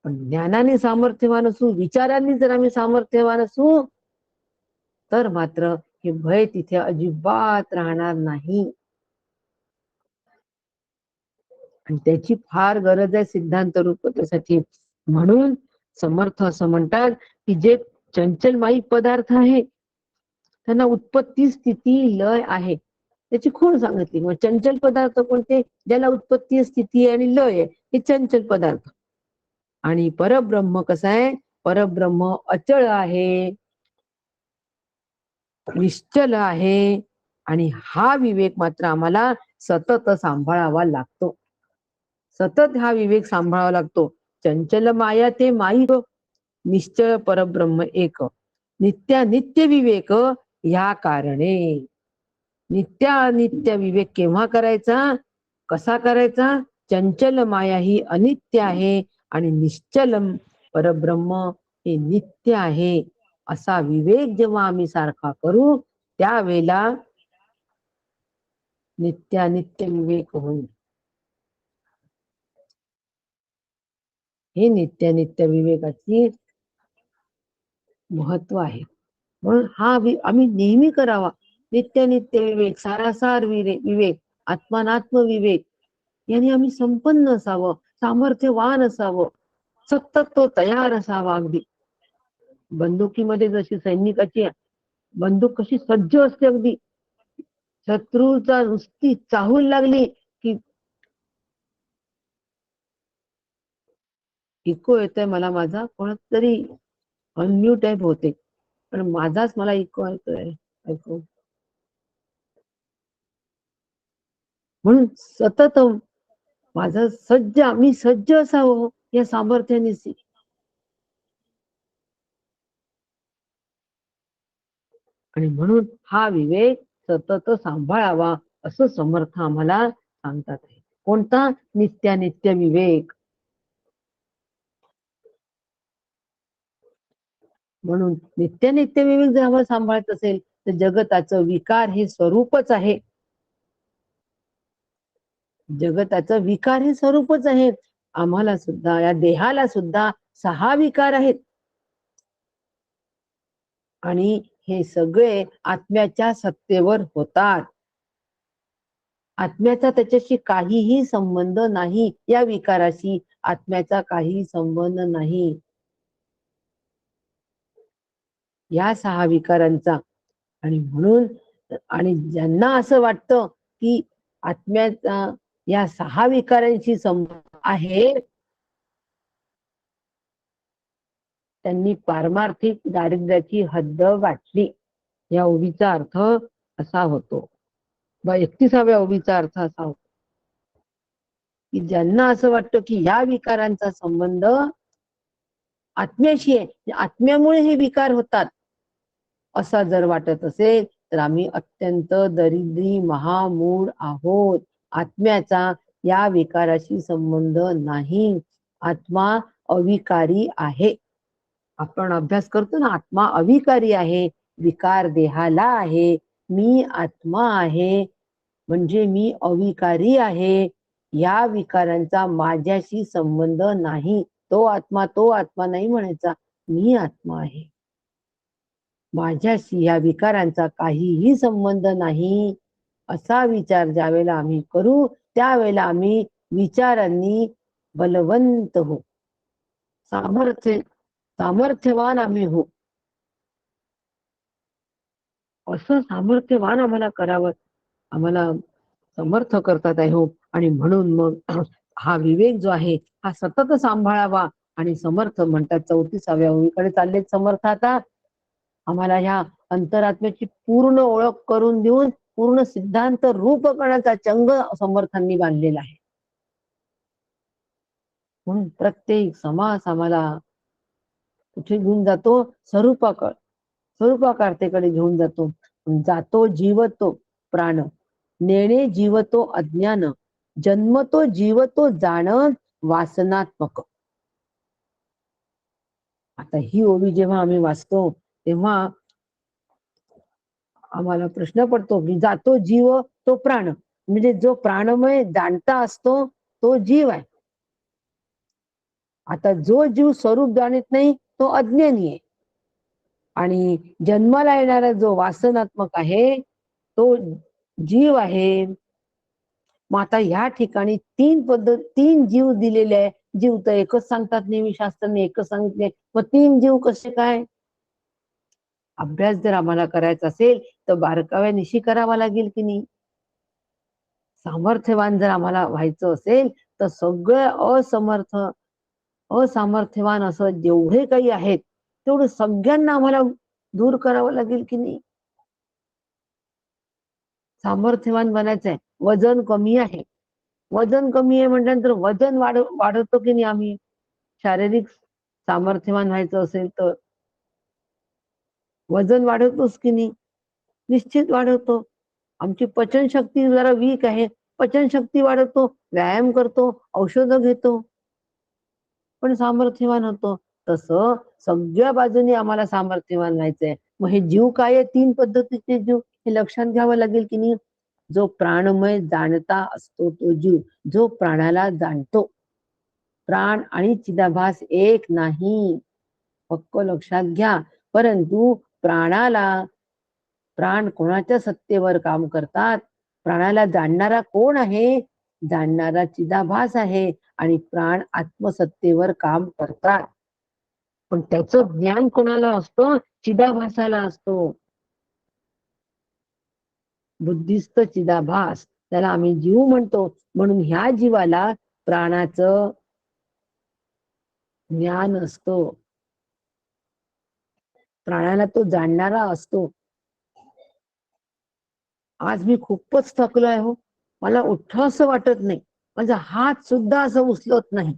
पण ज्ञानाने सामर्थ्यवान असू, विचारांनी जर आम्ही सामर्थ्यवान असू तर मात्र हे भय तिथे अजिबात राहणार नाही. आणि त्याची फार गरज आहे सिद्धांत रूपतेसाठी. म्हणून समर्थ असं म्हणतात की जे चंचलमाई पदार्थ आहे त्यांना उत्पत्ती स्थिती लय आहे, त्याची खूण सांगितली. मग चंचल पदार्थ कोणते? ज्याला उत्पत्ती स्थिती आणि लय आहे, हे चंचल पदार्थ. आणि परब्रह्म कसं आहे? परब्रह्म अचळ आहे, निश्चल आहे. आणि हा विवेक मात्र आम्हाला सतत सांभाळावा लागतो, सतत हा विवेक सांभाळावा लागतो. चंचल माया ते माई, निश्चळ परब्रह्म एक, नित्य विवेक या कारणे. नित्य विवेक केव्हा करायचा, कसा करायचा? चंचल माया ही अनित्य आहे आणि निश्चल परब्रह्म हे नित्य आहे, असा विवेक जेव्हा आम्ही सारखा करू त्यावेळेला नित्य विवेक होईल. हे नित्य विवेकाची महत्व आहे. म्हणून हा आम्ही नेहमी करावा. नित्य विवेक, सारासार विवेक, आत्मानात्म विवेक याने आम्ही संपन्न असावं, सामर्थ्यवान असावं, सतत तो तयार असावा. अगदी बंदुकीमध्ये जशी सैनिकाची बंदूक कशी सज्ज असते, अगदी शत्रूचा नुसती चाहूल लागली की, इको येतोय मला माझा, कोणतरी अनम्यूट आहे बहुतेक, पण माझाच मला इको येतोय ऐकू. म्हणून सतत माझं आम्ही सज्ज असावं या सामर्थ्याने. आणि म्हणून हा विवेक सतत सांभाळावा असं समर्थ आम्हाला सांगतात. कोणता? नित्य विवेक. म्हणून नित्य विवेक जर आम्हाला सांभाळत असेल तर जगताचं विकार हे स्वरूपच आहे, जगताचं विकार हे स्वरूपच आहे. आम्हाला सुद्धा, या देहाला सुद्धा 6 विकार आहेत आणि हे सगळे आत्म्याच्या सत्तेवर होतात. आत्म्याचा त्याच्याशी काहीही संबंध नाही या विकाराशी. आत्म्याचा काही संबंध नाही. या 6 विकारांचा. आणि म्हणून आणि ज्यांना असं वाटतं की आत्म्याचा या 6 विकारांशी संबंध आहे, त्यांनी पारमार्थिक दारिद्र्याची हद्द गाठली. या ओवीचा अर्थ असा होतो, 31व्या ओवीचा अर्थ असा होतो की ज्यांना असं वाटतं की या विकारांचा संबंध आत्म्याशी आहे, आत्म्यामुळे हे विकार होतात, असा जर वाटत असेल तर आम्ही अत्यंत दरिद्री महामूढ आहोत. आत्म्याचा या विकाराशी संबंध नाही. आत्मा अविकारी आहे. आपण अभ्यास करतो ना, आत्मा अविकारी आहे, विकार देहाला आहे. मी आत्मा आहे म्हणजे मी अविकारी आहे. या विकारांचा माझ्याशी संबंध नाही. तो आत्मा नाही म्हणायचा, मी आत्मा आहे. माझ्याशी या विकारांचा काहीही संबंध नाही, असा विचार ज्या वेळेला आम्ही करू त्यावेळेला आम्ही विचारांनी बलवंत हो, सामर्थ्यवान आम्ही हो. असं सामर्थ्यवान आम्हाला करावं, आम्हाला समर्थ करतात आहे हो. आणि म्हणून मग हा विवेक जो आहे हा सतत सांभाळावा. आणि समर्थ म्हणतात 34व्या ओळीकडे चाललेत समर्थ. आता आम्हाला ह्या अंतरात्म्याची पूर्ण ओळख करून देऊन पूर्ण सिद्धांत रूपकणाचा चंग समर्थांनी बांधलेला आहे. म्हणून प्रत्येक समास आम्हाला कुठे घेऊन जातो, स्वरूपाकारतेकडे घेऊन जातो. जातो जीवतो प्राण, नेणे जीवतो अज्ञान, जन्मतो जीवतो जाण वासनात्मक. आता ही ओवी जेव्हा आम्ही वाचतो तेव्हा आम्हाला प्रश्न पडतो की जातो जीव तो प्राण, म्हणजे जो प्राणमय जाणता असतो तो जीव आहे. आता जो जीव स्वरूप जाणत नाही तो अज्ञानी आहे. आणि जन्माला येणारा जो वासनात्मक आहे तो जीव आहे. मग आता ह्या ठिकाणी 3 जीव दिलेले आहे. जीव तर एकच सांगतात नेहमी, शास्त्राने एकच सांगितले, मग 3 जीव कसे काय? अभ्यास जर आम्हाला करायचा असेल तर बारकाव्यानिशी करावा लागेल की नाही. सामर्थ्यवान जर आम्हाला व्हायचं असेल तर सगळं असामर्थ्यवान असं जेवढे काही आहेत तेवढं सगळ्यांना आम्हाला दूर करावं लागेल की नाही. सामर्थ्यवान बनायचंय. वजन कमी आहे, वजन कमी आहे म्हटल्यानंतर वजन वाढवतो की नाही आम्ही. शारीरिक सामर्थ्यवान व्हायचं असेल तर वजन वाढवतोच की नाही, निश्चित वाढवतो. आमची पचनशक्ती जरा वीक आहे, पचनशक्ती वाढवतो, व्यायाम करतो, औषधं घेतो, पण सामर्थ्यवान होतो. तसं सगळ्या बाजूने आम्हाला सामर्थ्यवान व्हायचंय. मग हे जीव काय आहे, 3 पद्धतीचे जीव हे लक्षात घ्यावं लागेल की नाही. जो प्राणमय जाणता असतो तो जीव, जो प्राणाला जाणतो. प्राण आणि चिदाभास एक नाही, पक्क लक्षात घ्या. परंतु प्राण कोणाच्या सत्तेवर काम करतात? प्राणाला जाणणारा कोण आहे? जाणणारा चिदाभास आहे. आणि प्राण आत्मसत्तेवर काम करतात. पण त्याचं ज्ञान कोणाला असतं? चिदाभासाला असतो. बुद्धिस्त चिदाभास, त्याला आम्ही जीव म्हणतो. म्हणून ह्या जीवाला प्राणाचं ज्ञान असतो, प्राणाला तो जाणणारा असतो. आज मी खूपच थकलो आहे हो, मला उठावसं वाटत नाही, माझा हात सुद्धा असं उचलत नाही,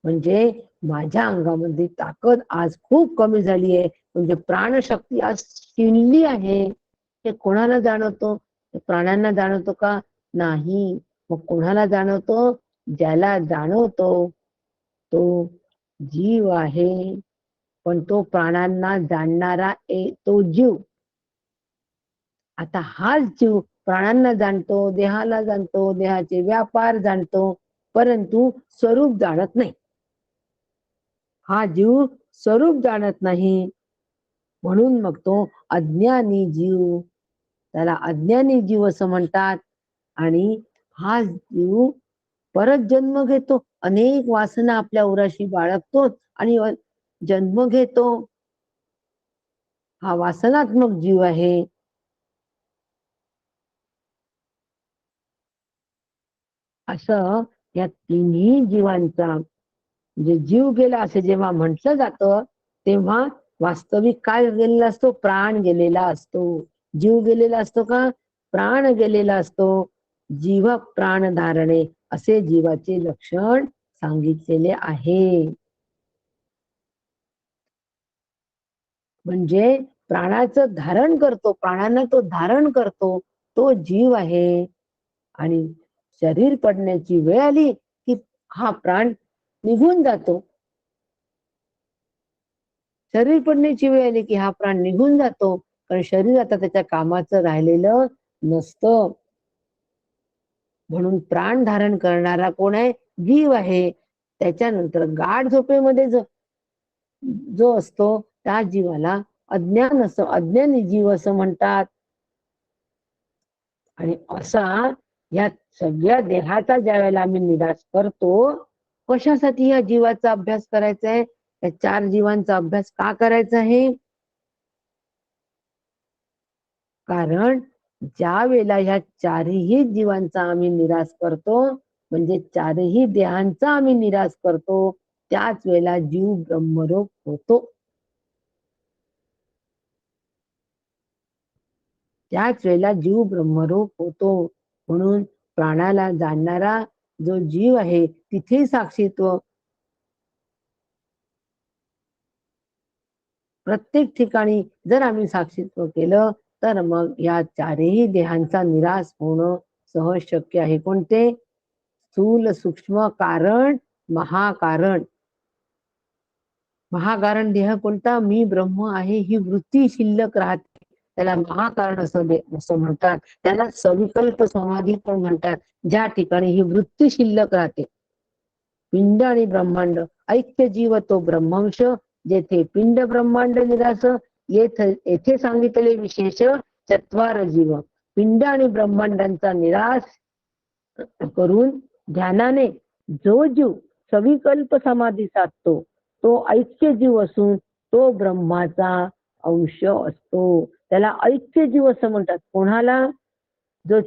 म्हणजे माझ्या अंगामध्ये ताकद आज खूप कमी झाली आहे. म्हणजे प्राणशक्ती आज शिणली आहे. हे कोणाला जाणवतो? प्राण्यांना जाणवतो का? नाही. मग कोणाला जाणवतो? ज्याला जाणवतो तो जीव आहे. पण तो प्राणांना जाणणारा तो जीव. आता हाच जीव प्राणांना जाणतो, देहाला जाणतो, देहाचे व्यापार जाणतो, परंतु स्वरूप जाणत नाही. हा जीव स्वरूप जाणत नाही, म्हणून मग तो अज्ञानी जीव, त्याला अज्ञानी जीव असं म्हणतात. आणि हा जीव परत जन्म घेतो अनेक वासना आपल्या उराशी बाळगतो आणि जन्म घेतो. हा वासनात्मक जीव आहे. असं या तिन्ही जीवांचा जे जीव गेला असे जेव्हा म्हटलं जातं, तेव्हा वास्तविक काय गेलेला असतो? प्राण गेलेला असतो. जीव गेलेला असतो का? प्राण गेलेला असतो. जीव प्राण धारणे असे जीवाचे लक्षण सांगितलेले आहे. म्हणजे प्राणाचं धारण करतो, प्राणांना तो धारण करतो, तो जीव आहे. आणि शरीर पडण्याची वेळ आली की हा प्राण निघून जातो. शरीर पडण्याची वेळ आली की हा प्राण निघून जातो, कारण शरीर आता त्याच्या कामाचं राहिलेलं नसतं. म्हणून प्राण धारण करणारा कोण आहे? जीव आहे. त्याच्यानंतर गाढ झोपेमध्ये जो असतो त्या जीवाला अज्ञानी जीव असं म्हणतात. आणि असा या सगळ्या देहाचा ज्या वेळेला आम्ही निराश करतो, कशासाठी या जीवाचा अभ्यास करायचा आहे? या 4 जीवांचा अभ्यास का करायचा आहे? कारण ज्या वेळेला ह्या 4ही जीवांचा आम्ही निराश करतो, म्हणजे 4ही देहांचा आम्ही निराश करतो, त्याच वेळेला जीव ब्रह्मरूप होतो. त्याच वेळेला जीव ब्रह्मरूप होतो. म्हणून प्राणाला जाणणारा जो जीव आहे तिथे साक्षीत्व, प्रत्येक ठिकाणी जर आम्ही साक्षीत्व केलं तर मग या 4ही देहांचा निराश होणं सहज शक्य आहे. कोणते? स्थूल, सूक्ष्म, कारण, महाकारण. महाकारण देह कोणता? मी ब्रह्म आहे ही वृत्ती शिल्लक राहते, त्याला महाकारण असं म्हणतात. त्याला सविकल्प समाधी पण म्हणतात, ज्या ठिकाणी ही वृत्ती शिल्लक राहते. पिंड आणि ब्रह्मांड ऐक्य जीव तो ब्रह्मांश, जेथे पिंड ब्रह्मांड निरास, येथे सांगितले विशेष चत्वार जीव. पिंड आणि ब्रह्मांडांचा निराश करून ध्यानाने जो जीव सविकल्प समाधी साधतो, तो ऐक्य जीव असून तो ब्रह्माचा अंश असतो. त्याला ऐक्य जीव असं म्हणतात. कोणाला? जो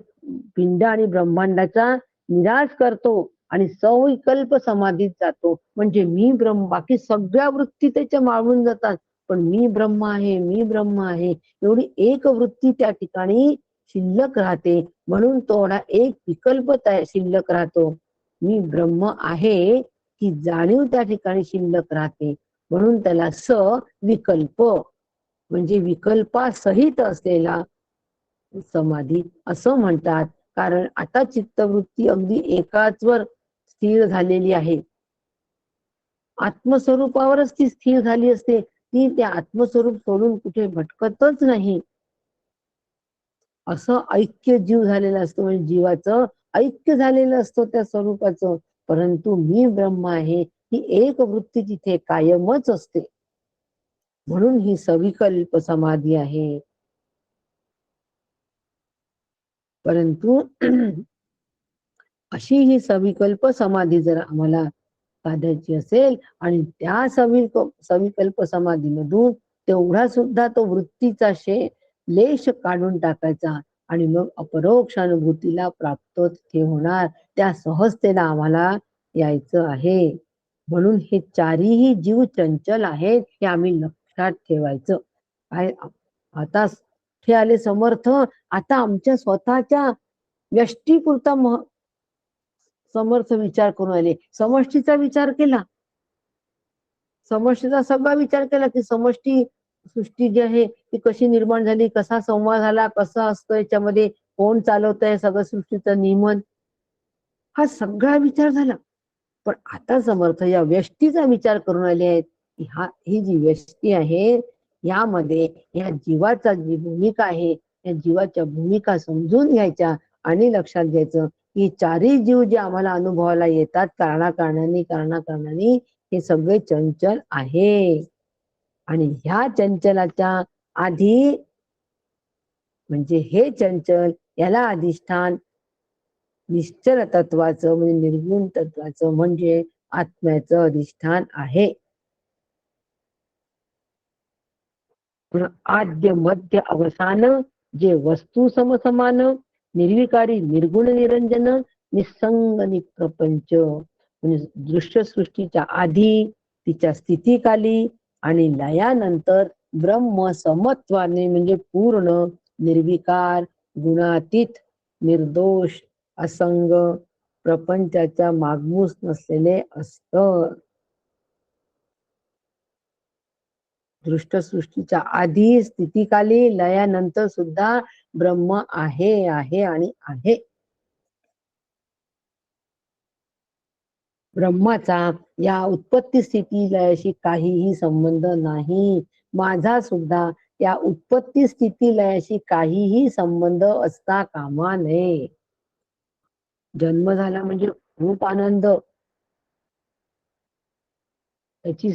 पिंड आणि ब्रह्मांडाचा निराश करतो आणि सविकल्प समाधीत जातो. म्हणजे मी ब्रह्म, बाकी सगळ्या वृत्ती त्याच्या मावळून जातात, पण मी ब्रह्म आहे, मी ब्रह्म आहे एवढी एक वृत्ती त्या ठिकाणी शिल्लक राहते. म्हणून थोडा एक विकल्प शिल्लक राहतो. मी ब्रह्म आहे ही जाणीव त्या ठिकाणी शिल्लक राहते. म्हणून त्याला विकल्प म्हणजे विकल्पासहित असलेला समाधी असं म्हणतात. कारण आता चित्तवृत्ती अगदी एकाच वर स्थिर झालेली आहे. आत्मस्वरूपावरच ती स्थिर झाली असते. ती त्या आत्मस्वरूप सोडून कुठे भटकतच नाही. असं ऐक्य जीव झालेलं असतं, म्हणजे जीवाचं ऐक्य झालेलं असतं त्या स्वरूपाचं. परंतु मी ब्रह्म आहे ही एक वृत्ती तिथे कायमच असते. म्हणून ही सविकल्प समाधी आहे. परंतु अशी ही सविकल्प समाधी जर आम्हाला साधायची असेल आणि त्या सविकल्प समाधीमधून तेवढा सुद्धा तो वृत्तीचा लेश काढून टाकायचा आणि मग अपरोक्ष अनुभूतीला प्राप्त तिथे होणार. त्या सहजतेला आम्हाला यायचं आहे. म्हणून हे 4ही जीव चंचल आहेत हे आम्ही लक्षात ठेवायचं. काय आता हे आले समर्थ, आता आमच्या स्वतःच्या व्यष्टीपुरता समर्थ विचार करून आले. समष्टीचा विचार केला, समष्टीचा सगळा विचार केला की समष्टी सृष्टी जी आहे ती कशी निर्माण झाली, कसा संवाद झाला, कसं असतं याच्यामध्ये, कोण चालवतंय सगळं सृष्टीचं नियमन, हा सगळा विचार झाला. पण आता समर्थ या व्यष्टीचा विचार करून आले आहेत की ही जी व्यष्टी आहे यामध्ये या जीवाचा जी भूमिका आहे, या जीवाच्या भूमिका समजून घ्यायच्या आणि लक्षात घ्यायचं की 4ही जीव जे आम्हाला अनुभवाला येतात कारणाकारणाने हे सगळे चंचल आहे. आणि ह्या चंचलाच्या आधी म्हणजे हे चंचल याला अधिष्ठान निश्चल तत्वाचं म्हणजे निर्गुण तत्वाचं म्हणजे आत्म्याचं अधिष्ठान आहे. आद्य मध्य अवसान जे वस्तू समसमान, निर्विकारी निर्गुण निरंजन, निसंग निप्रपंच. म्हणजे दृश्य सृष्टीच्या आधी, तिच्या स्थितीकाली आणि लयानंतर ब्रह्म समत्वाने म्हणजे पूर्ण निर्विकार, गुणातीत, निर्दोष, असंग, प्रपंचाच्या मागमूस नसलेले असतं. दृष्ट सृष्टीच्या आधी, स्थितीकाली, लयानंतर सुद्धा ब्रह्म आहे आहे आणि आहे. ब्रह्माचा या उत्पत्ती स्थिती लयाशी काहीही संबंध नाही. माझा सुद्धा या उत्पत्ती स्थिती लयाशी काहीही संबंध असता कामा नये. जन्म झाला म्हणजे खूप आनंद, त्याची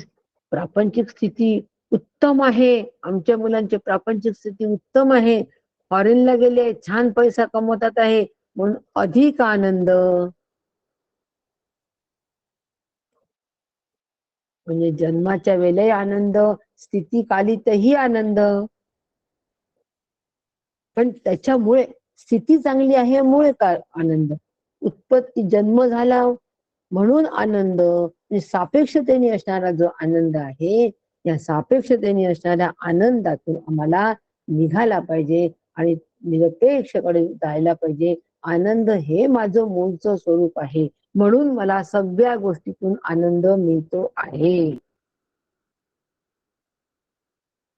प्रापंचिक स्थिती उत्तम आहे. आमच्या मुलांची प्रापंचिक स्थिती उत्तम आहे, फॉरेनला गेले, छान पैसा कमवतात आहे म्हणून अधिक आनंद. म्हणजे जन्माच्या वेळेलाही आनंद, स्थिती कालीतही आनंद. पण त्याच्यामुळे स्थिती चांगली आहे मुळे काय आनंद, उत्पत्ती जन्म झाला म्हणून आनंद. म्हणजे सापेक्षतेने असणारा जो आनंद आहे, या सापेक्षतेने असणाऱ्या आनंदातून आम्हाला निघाला पाहिजे आणि निरपेक्षकडे जायला पाहिजे. आनंद हे माझं मूळचं स्वरूप आहे, म्हणून मला सगळ्या गोष्टीतून आनंद मिळतो आहे,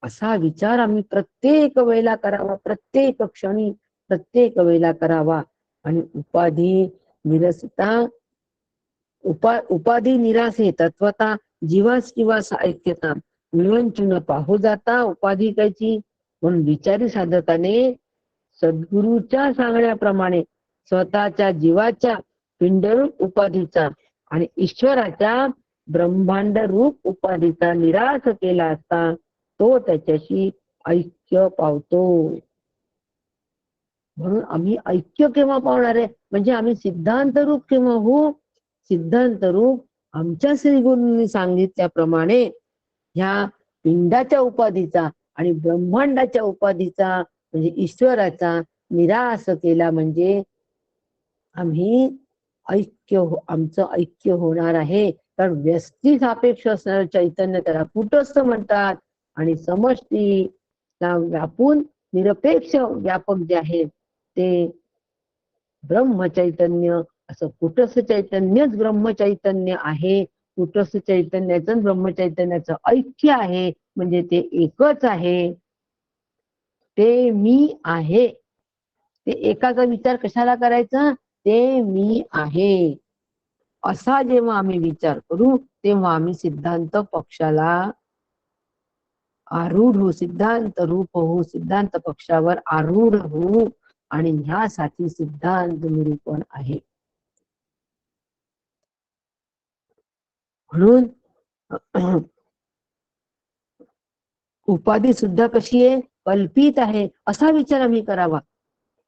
असा विचार आम्ही प्रत्येक वेळेला करावा, प्रत्येक क्षणी प्रत्येक वेळेला करावा. आणि उपाधी निरसता, उपाधी निरासे तत्वता, जीवास किंवा ऐक्यता, निवंचन पाहू जाता उपाधी कायची. म्हणून विचारी साधकाने सद्गुरूच्या सांगण्याप्रमाणे स्वतःच्या जीवाच्या पिंडरूप उपाधीचा आणि ईश्वराच्या ब्रह्मांड रूप उपाधीचा निराश केला असता तो त्याच्याशी ऐक्य पावतो. म्हणून आम्ही ऐक्य केव्हा पावणार आहे, म्हणजे आम्ही सिद्धांत रूप केव्हा होऊ. सिद्धांत रूप आमच्या श्री गुरूंनी सांगितल्याप्रमाणे ह्या पिंडाच्या उपाधीचा आणि ब्रह्मांडाच्या उपाधीचा म्हणजे ईश्वराचा निराश केला म्हणजे आम्ही आमचं ऐक्य होणार आहे. कारण व्यस्ती सापेक्ष असणारं चैतन्य त्याला कुटस्थ म्हणतात आणि समष्टी व्यापून निरपेक्ष व्यापक जे आहे ते ब्रह्मचैतन्य. असं कुटस्थ चैतन्यच ब्रह्मचैतन्य आहे. कुटस्थ चैतन्याचं ब्रह्मचैतन्याचं ऐक्य आहे म्हणजे ते एकच आहे, ते मी आहे. ते एकाचा विचार कशाला करायचा, ते मी आहे असा जेव्हा आम्ही विचार करू तेव्हा आम्ही सिद्धांत पक्षाला आरूढ हो, सिद्धांत रूप हो, सिद्धांत पक्षावर आरूढ हो. आणि ह्यासाठी सिद्धांत निरूपण आहे. म्हणून उपाधी सुद्धा कशी आहे, कल्पित आहे असा विचार आम्ही करावा.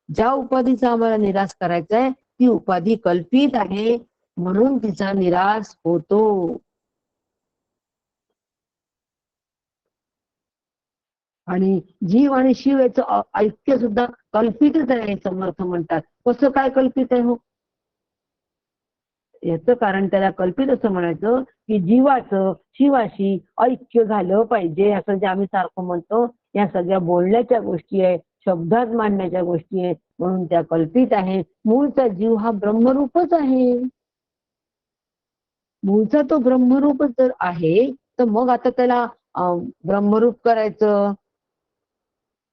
ज्या उपाधीचा आम्हाला निराश करायचा आहे ती उपाधी कल्पित आहे म्हणून तिचा निराश होतो. आणि जीव आणि शिव याचं ऐक्य सुद्धा कल्पितच आहे समर्थ म्हणतात. कसं काय कल्पित आहे हो, याचं कारण त्याला कल्पित असं म्हणायचं की जीवाचं शिवाशी ऐक्य झालं पाहिजे असं जे आम्ही सारखं म्हणतो. या सगळ्या बोलण्याच्या गोष्टी आहे, शब्दात मांडण्याच्या गोष्टी आहे म्हणून त्या कल्पित आहे. मूळचा जीव हा ब्रह्मरूपच आहे. मूळचा तो ब्रह्मरूपच जर आहे तर मग आता त्याला ब्रह्मरूप करायचं,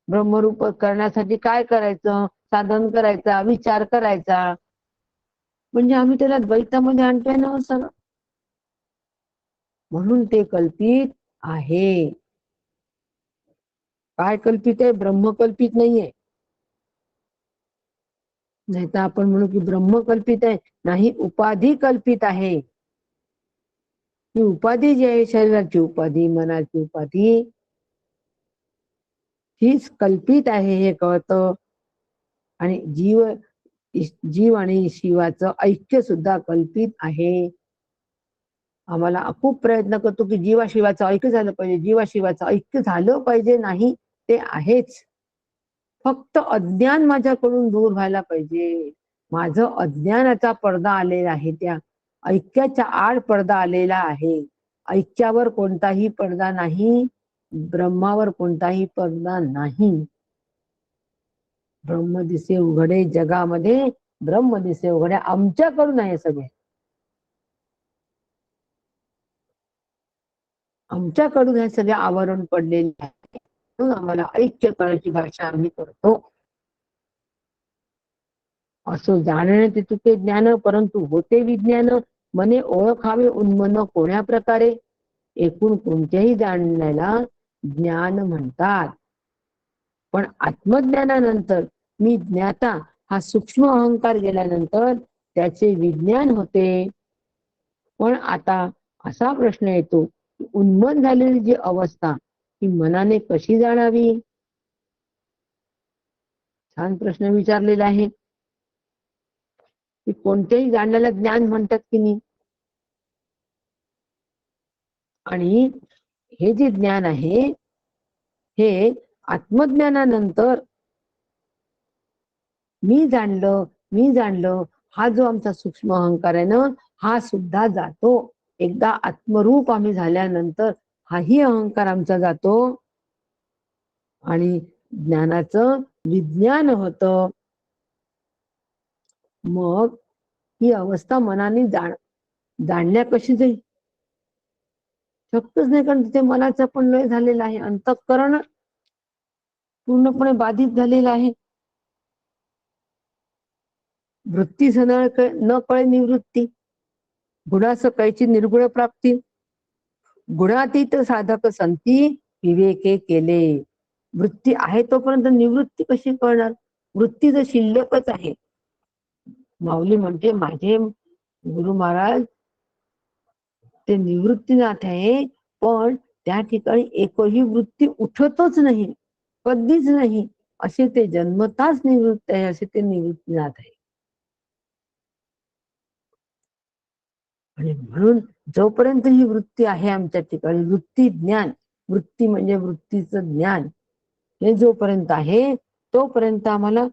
ब्रह्मरूप करण्यासाठी काय करायचं, साधन करायचा, विचार करायचा, म्हणजे आम्ही त्याला द्वैतामध्ये आणतोय ना सगळं. म्हणून ते कल्पित आहे. काय कल्पित आहे, ब्रह्म कल्पित नाहीये. नाही तर आपण म्हणू की ब्रह्म कल्पित आहे, नाही उपाधी कल्पित आहे. ही उपाधी जी आहे शरीराची उपाधी, मनाची उपाधी हीच कल्पित आहे हे कळतं. आणि जीव आणि शिवाचं ऐक्य सुद्धा कल्पित आहे. आम्हाला खूप प्रयत्न करतो की जीवाशिवाचं ऐक्य झालं पाहिजे, जीवाशिवाचं ऐक्य झालं पाहिजे. नाही, ते आहेच. फक्त अज्ञान माझ्याकडून दूर व्हायला पाहिजे. माझं अज्ञानाचा पडदा आलेला आहे, त्या ऐक्याच्या आड पडदा आलेला आहे. ऐक्यावर कोणताही पडदा नाही, ब्रह्मावर कोणताही पडदा नाही. ब्रह्म दिसे उघडे जगामध्ये, ब्रह्म दिसे उघडे आमच्याकडून आहे. सगळे आमच्याकडून हे सगळे आवरण पडलेले आहे. म्हणून आम्हाला ऐक्य करायची भाषा आम्ही करतो. असो जाणणे ते तुके ज्ञान, परंतु होते विज्ञान. मने ओळखावे उन्मन कोण्या प्रकारे, एकूण कोणत्याही जाणण्याला ज्ञान म्हणतात. पण आत्मज्ञानानंतर मी ज्ञाता हा सूक्ष्म अहंकार गेल्यानंतर त्याचे विज्ञान होते. पण आता असा प्रश्न येतो, उन्मन झालेली जी अवस्था ही मनाने कशी जाणावी? छान प्रश्न विचारलेला आहे. की कोणत्याही जाणण्याला ज्ञान म्हणतात की नाही. आणि हे जे ज्ञान आहे हे आत्मज्ञानानंतर मी जाणलं हा जो आमचा सूक्ष्म अहंकार आहे ना, हा सुद्धा जातो. एकदा आत्मरूप आम्ही झाल्यानंतर हाही अहंकार आमचा जातो आणि ज्ञानाचं विज्ञान होतं. मग ही अवस्था मनाने जाणल्या कशी जाईल? शक्यच नाही, कारण तिथे मनाचा पण लय झालेला आहे. अंतःकरण पूर्णपणे बाधित झालेला आहे. वृत्ती न कळे निवृत्ती, गुणास कैची निर्गुण प्राप्ती, गुणातीत साधक संती विवेके केले. वृत्ती आहे तोपर्यंत निवृत्ती कशी कळणार? वृत्ती जर शिल्लकच आहे. माऊली म्हणते माझे गुरु महाराज ते निवृत्तीनाथ आहे, पण त्या ठिकाणी एकही वृत्ती उठतच नाही, कधीच नाही. असे ते जन्मताच निवृत्त आहे, असे ते निवृत्तीनाथ आहे. आणि म्हणून जोपर्यंत ही वृत्ती आहे आमच्या ठिकाणी, वृत्ती ज्ञान, वृत्ती म्हणजे वृत्तीचं ज्ञान, हे जोपर्यंत आहे तोपर्यंत आम्हाला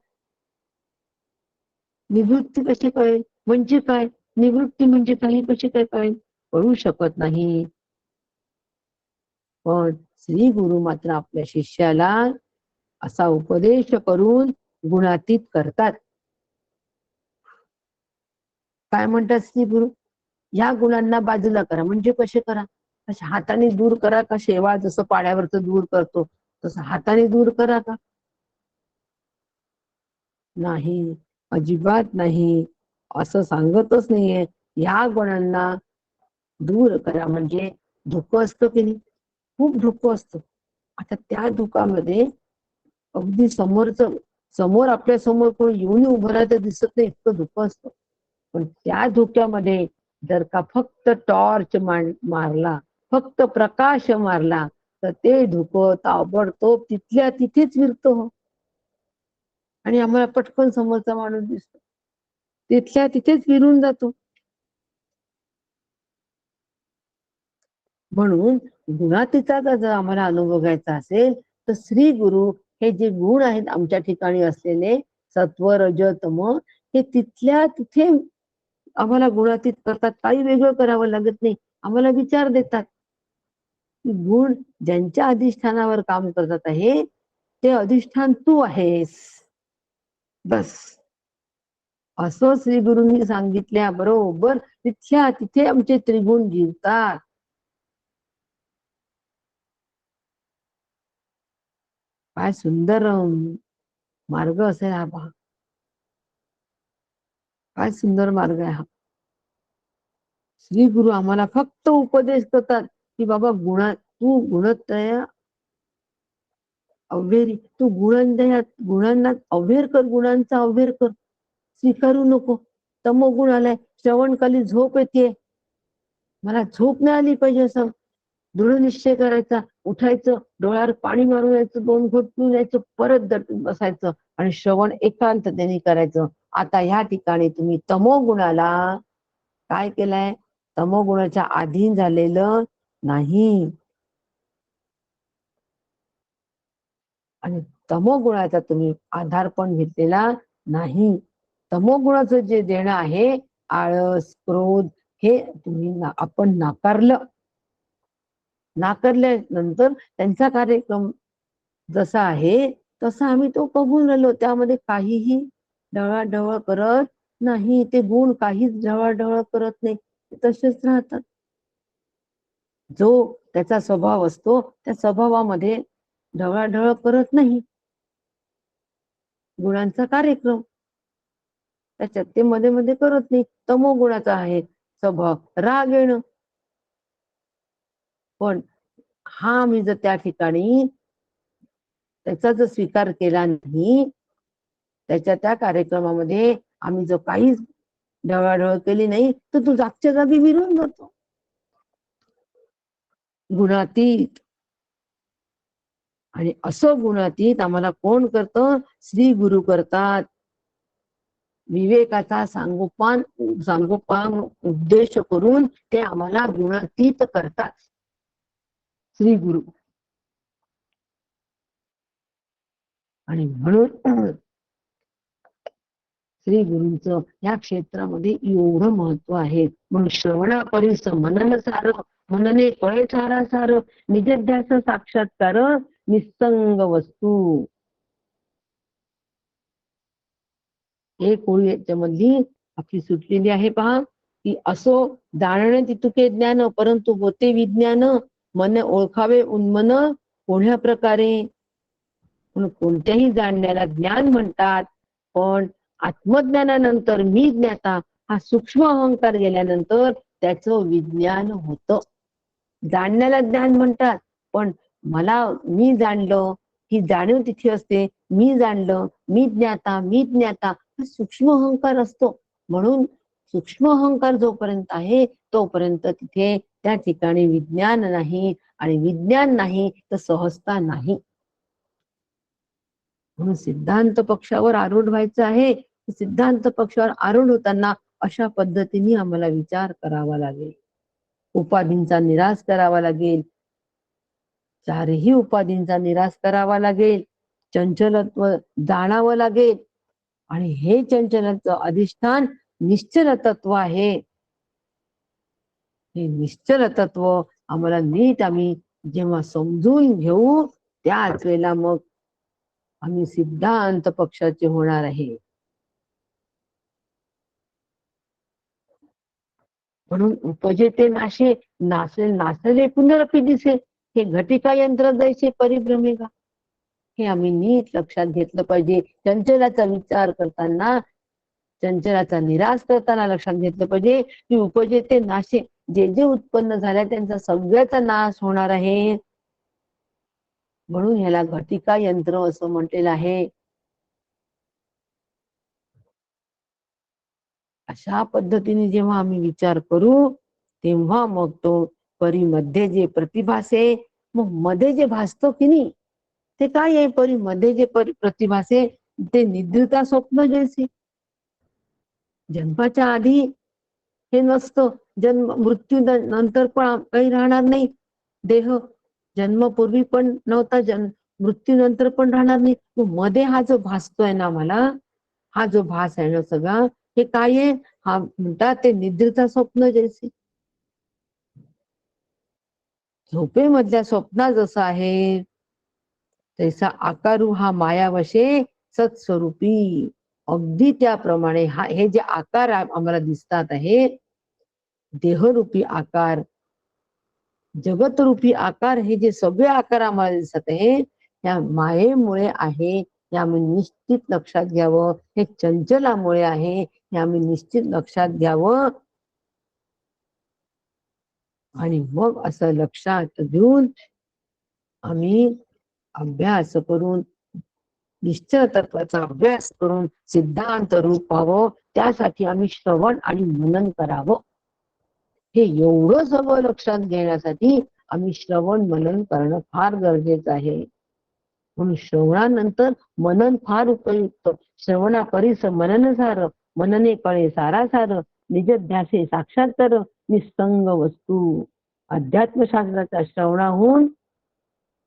निवृत्ती कशी कळेल? म्हणजे काय निवृत्ती म्हणजे काही कशी काय कळेल? कळू शकत नाही. पण श्री गुरु मात्र आपल्या शिष्याला असा उपदेश करून गुणातीत करतात. काय म्हणतात श्री गुरु? या गुणांना बाजूला करा. म्हणजे कसे करा? हाताने दूर करा का? शेवाळ जसं पाण्यावरच दूर करतो तसं हाताने दूर करा का? नाही, अजिबात नाही. असं सांगतच नाहीये. या गुणांना दूर करा. म्हणजे धुकं असतं की नाही, खूप धुकं असतं. आता त्या धुकामध्ये अगदी समोर आपल्या समोर कोण येऊन उभं राहतं दिसत नाही, इतकं धुकं असतं. पण त्या धुक्यामध्ये जर का फक्त टॉर्च मारला, फक्त प्रकाश मारला, तर ते धुकं ताबडतोब तिथल्या तिथेच विरतं. आणि आम्हाला पटकन समोरचा माणूस दिसतो, तिथल्या तिथेच विरून जातो. म्हणून गुणातीचा जर आम्हाला अनुभव घ्यायचा असेल तर श्री गुरु हे जे गुण आहेत आमच्या ठिकाणी असलेले, सत्व रज तम, हे तिथल्या तिथे आम्हाला गुणातीत करतात. काही वेगळं करावं लागत नाही. आम्हाला विचार देतात. गुण ज्यांच्या अधिष्ठानावर काम करतात आहे ते अधिष्ठान तू आहेस, बस. असं श्री गुरूंनी सांगितल्या बरोबर तिथल्या तिथे आमचे त्रिगुण जिरतात. काय सुंदर मार्ग असेल हा पहा. काय सुंदर मार्ग आहे हा. श्री गुरु आम्हाला फक्त उपदेश करतात की बाबा तू गुणत्रय अव्हेरी, तू गुणांना अव्हेर कर, गुणांचा अव्हेर कर, स्वीकारू नको. तमोगुण आलाय, श्रवणकाली झोप येते, मला झोप नाही आली पाहिजे असं दृढ निश्चय करायचा. उठायचं, डोळ्यावर पाणी मारून यायचं, 2 घोट पिऊन यायचं, परत दटून बसायचं आणि श्रवण एकांततेने करायचं. आता ह्या ठिकाणी तुम्ही तमोगुणाला काय केलंय? तमोगुणाच्या अधीन झालेलं नाही. आणि तमोगुणाचा तुम्ही आधार पण घेतलेला नाही. तमोगुणाचं जे देणं आहे, आळस, क्रोध, हे तुम्ही आपण नाकारलं. नाकारल्यानंतर त्यांचा कार्यक्रम जसा आहे तसा आम्ही तो बघून राहिलो. त्यामध्ये काहीही ढवळाढवळ करत नाही. ते गुण काहीच ढवळाढवळ करत नाही, तसेच राहतात. जो त्याचा स्वभाव असतो त्या स्वभावामध्ये ढवळाढवळ करत नाही. गुणांचा कार्यक्रम त्याच्यात ते मध्ये मध्ये करत नाही. तमोगुणाचा आहे स्वभाव राग येणं. पण हा मी जर त्या ठिकाणी त्याचा जर स्वीकार केला नाही, त्याच्या त्या कार्यक्रमामध्ये आम्ही जर काहीच ढवळाढवळ केली नाही, तर तो जागच्या जागी विरून जातो. गुणातीत. आणि असं गुणातीत आम्हाला कोण करतं? श्री गुरु करतात. विवेकाचा सांगोपान उद्देश करून ते आम्हाला गुणातीत करतात, श्री गुरु. आणि म्हणून श्री गुरूंचं या क्षेत्रामध्ये एवढं महत्व आहे. म्हणून श्रवणा परिस मनन सार, मनने कळे सारा सार, निजध्यास साक्षात्कार निसंग वस्तू. एक ओळी याच्यामधली आपली सुटलेली आहे पहा, की असो जाणणे तितुके ज्ञान, परंतु होते विज्ञान, मन ओळखावे उन्मन कोण्या प्रकारे. म्हणून कोणत्याही जाणण्याला ज्ञान म्हणतात, पण आत्मज्ञानानंतर मी ज्ञाता हा सूक्ष्म अहंकार गेल्यानंतर त्याचं विज्ञान होतं. जाणण्याला ज्ञान म्हणतात, पण मला मी जाणलं ही जाणीव तिथे असते. मी जाणलं, मी ज्ञाता हा सूक्ष्म अहंकार असतो. म्हणून सूक्ष्म अहंकार जोपर्यंत आहे तोपर्यंत तिथे त्या ठिकाणी विज्ञान नाही, आणि विज्ञान नाही तर सहजता नाही. म्हणून सिद्धांत पक्षावर आरूढ व्हायचं आहे. सिद्धांत पक्षावर आरूढ होताना अशा पद्धतीने आम्हाला विचार करावा लागेल. उपाधींचा निराश करावा लागेल. चारही उपाधींचा निराश करावा लागेल. चंचलत्व जाणावं लागेल. आणि हे चंचलत्व अधिष्ठान निश्चल तत्व आहे. हे निश्चल तत्व आम्हाला नीट आम्ही जेव्हा समजून घेऊ, त्याच वेळेला मग आम्ही सिद्धांत पक्षाचे होणार आहे. म्हणून उपजेते नाशे, नासले पुनरपी दिसे, हे घटिका यंत्र जैसे परिभ्रमेगा. हे आम्ही नीट लक्षात घेतलं पाहिजे. चंचलाचा विचार करताना, चंचलाचा निराश करताना लक्षात घेतलं पाहिजे की उपजेते नाशे, जे जे उत्पन्न झाल्या त्यांचा सगळ्याचा नाश होणार आहे. म्हणून ह्याला घटिका यंत्र असं म्हटलेलं आहे. अशा पद्धतीने जेव्हा आम्ही विचार करू तेव्हा मग तो परीमध्ये जे प्रतिभासे, मग मध्ये जे भासतो की नाही ते काय आहे? परी मध्ये जे प्रतिभासे ते निद्रिता स्वप्न जैसे. जन्माच्या आधी हे नसतं. जन्म मृत्यू नंतर पण काही राहणार नाही. देह जन्मपूर्वी पण नव्हता, मृत्यू नंतर पण राहणार नाही. मध्ये हा जो भासतोय ना मला, हा जो भास आहे ना सगळा, हे काय आहे? हा म्हणतात ते निद्रिता स्वप्न जैसे. झोपेमधल्या स्वप्ना जसं आहे तैसा आकारू हा मायावशे सत्स्वरूपी. अगदी त्याप्रमाणे हे जे आकार आम्हाला दिसतात आहे, देहरूपी आकार, जगतरूपी आकार, हे जे सगळे आकार आम्हाला दिसत आहे या मायेमुळे आहे. हे आम्ही निश्चित लक्षात घ्यावं. हे चंचलामुळे आहे, हे आम्ही निश्चित लक्षात घ्यावं. आणि मग असं लक्षात घेऊन आम्ही अभ्यास करून, निश्चल तत्वाचा अभ्यास करून सिद्धांत रूप व्हावं. त्यासाठी आम्ही श्रवण आणि मनन करावं. हे एवढं सगळं लक्षात घेण्यासाठी आम्ही श्रवण मनन करणं फार गरजेचं आहे. म्हणून श्रवणानंतर मनन फार उपयुक्त. श्रवणा परिस मनन सार, मनने कळे सारा सार, निजध्यासे साक्षात्कार निस्संग वस्तू. अध्यात्मशास्त्राच्या श्रवणाहून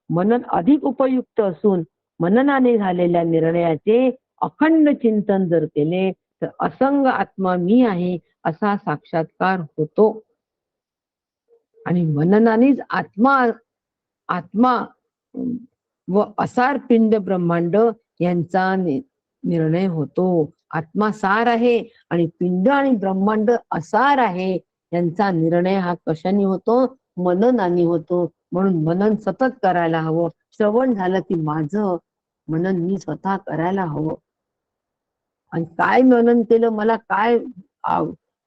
मनन अधिक उपयुक्त असून मननाने झालेल्या निर्णयाचे अखंड चिंतन जर केले तर असंग आत्मा मी आहे असा साक्षात्कार होतो. आणि मननानेच आत्मा आत्मा व असार पिंड ब्रह्मांड यांचा निर्णय होतो. आत्मा सार आहे आणि पिंड आणि ब्रह्मांड असार आहे, यांचा निर्णय हा कशाने होतो? मननाने होतो. म्हणून मनन सतत करायला हवं. श्रवण झालं की माझं मनन मी स्वतः करायला हवं. आणि काय मनन केलं, मला काय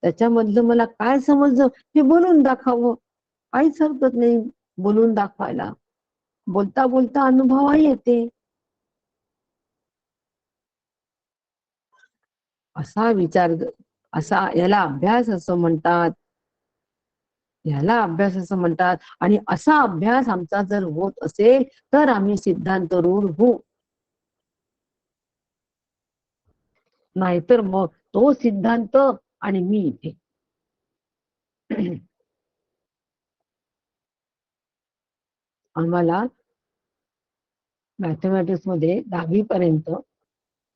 त्याच्यामधलं मला काय समजलं हे बोलून दाखवावं. काहीच हरकत नाही बोलून दाखवायला. बोलता बोलता अनुभवही येते. असा विचार, असा याला अभ्यास असं म्हणतात. याला अभ्यास असं म्हणतात. आणि असा अभ्यास आमचा जर होत असेल तर आम्ही सिद्धांत रूढ होऊ. नाहीतर मग तो सिद्धांत आणि मी इथे. आम्हाला मॅथमॅटिक्स मध्ये 10वी पर्यंत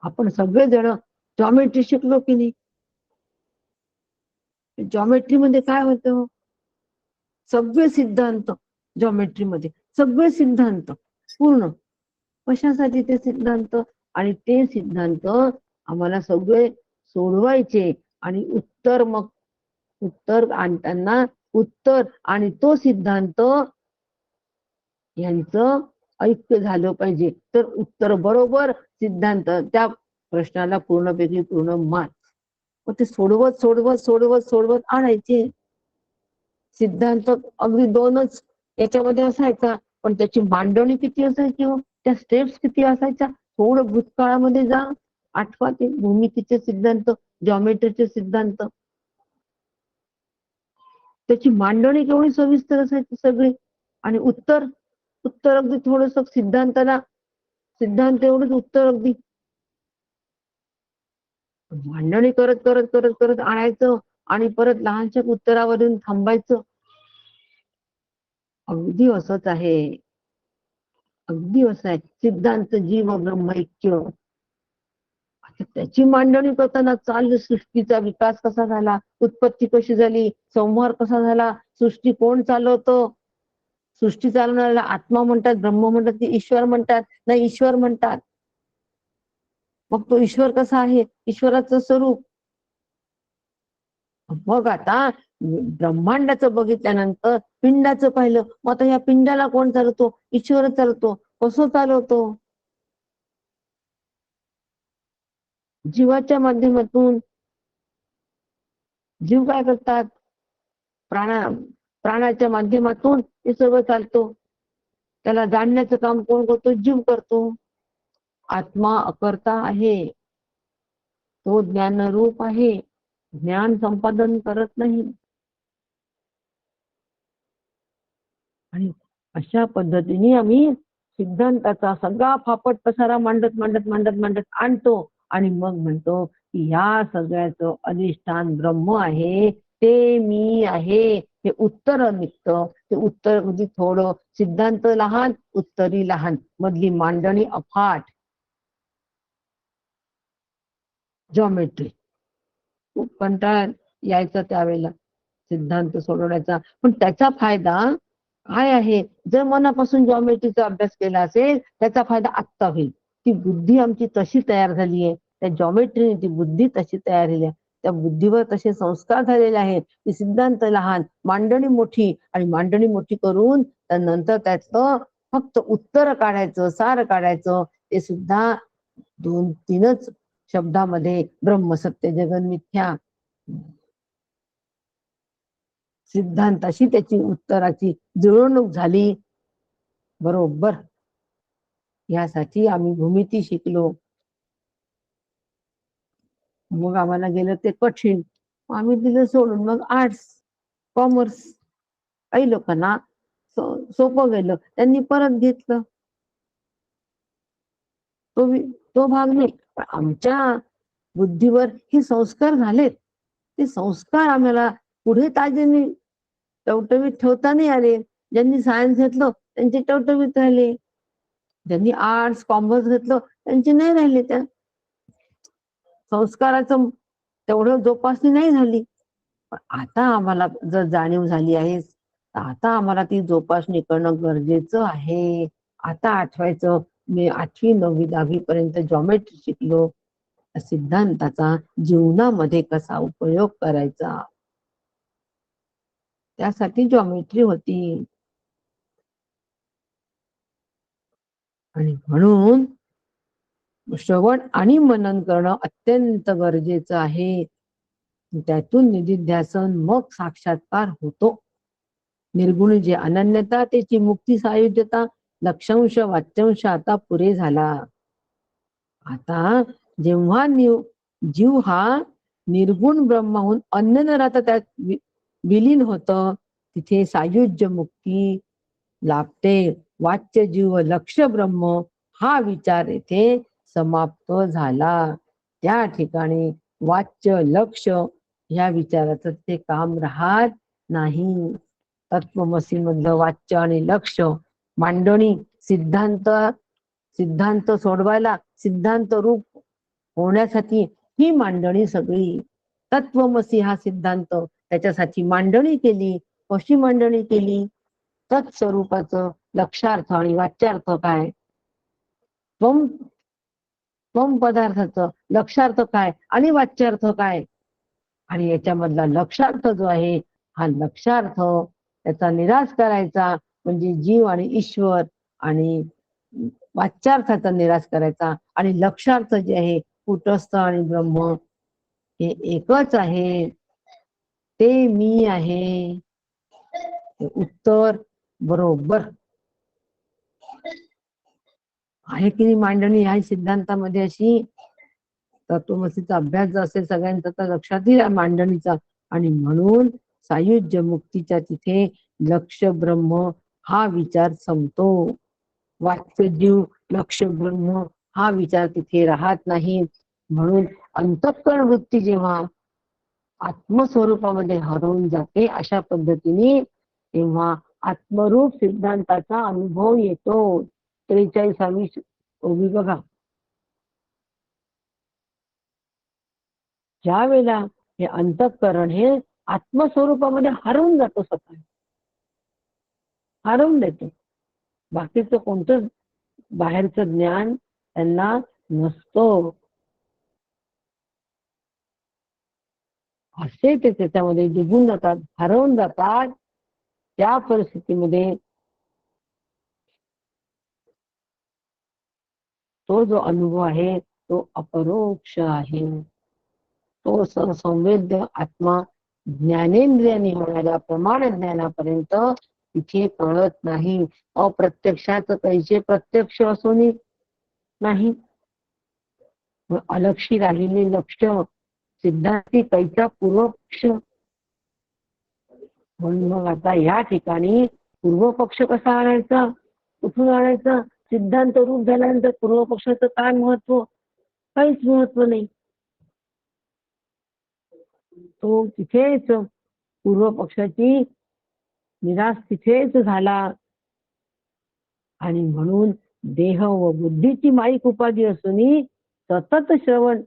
आपण सगळेजण जॉमेट्री शिकलो की नाही? जॉमेट्री मध्ये काय होतं? सगळे सिद्धांत जॉमेट्री मध्ये, सगळे सिद्धांत पूर्ण. कशासाठी ते सिद्धांत? आणि ते सिद्धांत आम्हाला सगळे सोडवायचे आणि उत्तर, मग उत्तर आणताना उत्तर आणि तो सिद्धांत यांचं ऐक्य झालं पाहिजे. तर उत्तर बरोबर, सिद्धांत त्या प्रश्नाला पूर्णपैकी पूर्ण मार्क. मग ते सोडवत सोडवत सोडवत सोडवत आणायचे. सिद्धांत अगदी 2च याच्यामध्ये असायचा, पण त्याची मांडणी किती असायची, त्या स्टेप्स किती असायच्या. थोडं भूतकाळामध्ये जा, आठवा ते भूमितीचे सिद्धांत, जॉमेट्रीचे सिद्धांत, त्याची मांडणी केवढी सविस्तर असायची सगळी. आणि उत्तर उत्तर अगदी थोडस सिद्धांताला, सिद्धांत एवढंच उत्तर अगदी. मांडणी करत करत करत करत आणायचं आणि परत लहानशा उत्तरावरून थांबायचं. अगदी असंच आहे, अगदी असं आहे. सिद्धांत जीव ब्रह्मैक्य. त्याची मांडणी करताना चाललं सृष्टीचा विकास कसा झाला, उत्पत्ती कशी झाली, संहार कसा झाला, सृष्टी कोण चालवतो. सृष्टी चालवणाऱ्याला आत्मा म्हणतात, ब्रह्म म्हणतात की ईश्वर म्हणतात? नाही, ईश्वर म्हणतात. मग तो ईश्वर कसा आहे? ईश्वराचं स्वरूप. मग आता ब्रह्मांडाचं बघितल्यानंतर पिंडाचं पाहिलं. मग आता या पिंडाला कोण चालवतो? ईश्वर चालवतो. कसं चालवतो? जीवाच्या माध्यमातून. जीव काय करतात? प्राणाच्या माध्यमातून हे सर्व चालतो. त्याला जाणण्याचं काम कोण करतो? जीव करतो. आत्मा अकर्ता आहे, तो ज्ञानरूप आहे, ज्ञान संपादन करत नाही. आणि अशा पद्धतीने आम्ही सिद्धांताचा सगळा फापट पसारा मांडत मांडत मांडत मांडत आणतो. आणि मग म्हणतो की ह्या सगळ्याचं अधिष्ठान ब्रह्म आहे, ते मी आहे. हे उत्तर निघतं. ते उत्तर म्हणजे थोडं सिद्धांत लहान, उत्तरी लहान, मधली मांडणी अफाट. जॉमेट्री खूप कंटाळा यायचा त्यावेळेला सिद्धांत सोडवण्याचा. पण त्याचा फायदा काय आहे? जर मनापासून जॉमेट्रीचा अभ्यास केला असेल त्याचा फायदा आत्ता होईल. ती बुद्धी आमची तशी तयार झाली आहे, त्या जॉमेट्रीने ती बुद्धी तशी तयार झाली आहे, त्या बुद्धीवर तसे संस्कार झालेले आहेत की सिद्धांत लहान, मांडणी मोठी. आणि मांडणी मोठी करून नंतर त्याचं फक्त उत्तर काढायचं, सार काढायचं. ते सुद्धा 2-3च शब्दामध्ये, ब्रह्म सत्य जगन मिथ्या. सिद्धांताशी त्याची उत्तराची जुळवणूक झाली बरोबर. यासाठी आम्ही भूमिती शिकलो. मग आम्हाला गेलं ते कठीण, आम्ही दिलं सोडून. मग आर्ट्स, कॉमर्स. काही लोकांना सोपं गेलं, त्यांनी परत घेतलं. तो भाग नाही. पण आमच्या बुद्धीवर हे संस्कार झालेत. ते संस्कार आम्हाला पुढे ताजेने टवटवीत ठेवता नाही आले. ज्यांनी सायन्स घेतलं त्यांचे टवटवीत राहिले, ज्यांनी आर्ट्स कॉमर्स घेतलं त्यांचे नाही राहिले. त्या संस्काराचं तेवढं जोपासणी नाही झाली. पण आता आम्हाला जर जाणीव झाली आहे, तर आता आम्हाला ती जोपासणी करणं गरजेचं आहे. आता आठवायचं, मी 8वी 9वी 10वी पर्यंत जॉमेट्री शिकलो, सिद्धांताचा जीवनामध्ये कसा उपयोग करायचा, त्यासाठी जॉमेट्री होती. आणि म्हणून श्रवण आणि मनन करणं अत्यंत गरजेचं आहे. त्यातून निधिध्यासन मग साक्षात्कार होतो. निर्गुण जे अनन्यता, त्याची मुक्ती, सायुज्यता, लक्षांश वाच्यांश आता पुरे झाला. आता जेव्हा जीव हा निर्गुण ब्रह्माहून अन्य न राहता त्यात विलीन होत, तिथे सायुज्य मुक्ती लाभते. वाच्य जीव लक्ष ब्रह्म हा विचार येथे समाप्त झाला. त्या ठिकाणी वाच्य लक्ष या विचाराचं ते काम राहत नाही. तत्वमसी मधलं वाच्य आणि लक्ष मांडणी, सिद्धांत सोडवायला, सिद्धांत रूप होण्यासाठी ही मांडणी सगळी. तत्वमसी हा सिद्धांत, त्याच्यासाठी मांडणी केली. कशी मांडणी केली? तत्स्वरूपाचं लक्षार्थ आणि वाच्यार्थ काय, त्वम पदार्थाचं लक्षार्थ काय आणि वाच्यार्थ काय, आणि याच्यामधला लक्षार्थ जो आहे, हा लक्षार्थ त्याचा निराश करायचा म्हणजे जीव आणि ईश्वर, आणि वाच्यार्थाचा निराश करायचा, आणि लक्षार्थ जे आहे कुटस्थ आणि ब्रह्म हे एकच आहे, ते मी आहे. उत्तर बरोबर आहे की नाही मांडणी ह्या सिद्धांतामध्ये अशी. तत्वमसीचा अभ्यास जो असेल सगळ्यांचा तर लक्षात येईल मांडणीचा. आणि म्हणून सायुज्य मुक्तीच्या तिथे लक्ष ब्रह्म हा विचार संपतो. वाच्य जीव लक्ष ब्रह्म हा विचार तिथे राहत नाही. म्हणून अंतःकरण वृत्ती जेव्हा आत्मस्वरूपामध्ये हरवून जाते अशा पद्धतीने, तेव्हा आत्मरूप सिद्धांताचा अनुभव येतो. 43वी ओवी बघा. ज्या वेळेला हे अंतःकरण हे आत्मस्वरूपामध्ये हरवून जातो, स्वतः हरवून देतो. बाकीचं कोणतं बाहेरचं ज्ञान त्यांना नसतो. असे ते त्याच्यामध्ये डुबून जातात, हरवून जातात. त्या परिस्थितीमध्ये तो जो अनुभव आहे तो अपरोक्ष आहे. तो संवेद्य आत्मा ज्ञानेंद्रियाने होणाऱ्या प्रमाण ज्ञानापर्यंत तिथे कळत नाही. अप्रत्यक्षात पैसे प्रत्यक्ष असून नाही, अलक्षी राहिलेले लक्ष सिद्धांती कैचा पूर्वपक्ष. म्हणून मग आता या ठिकाणी पूर्वपक्ष कसा आणायचा, कुठून आणायचा? सिद्धांत रूप झाल्यानंतर पूर्वपक्षाचं काय महत्व? काहीच महत्व नाही. तो तिथेच पूर्वपक्षाची निराश तिथेच झाला. आणि म्हणून देह व बुद्धीची माईक उपाधी असून सतत श्रवण,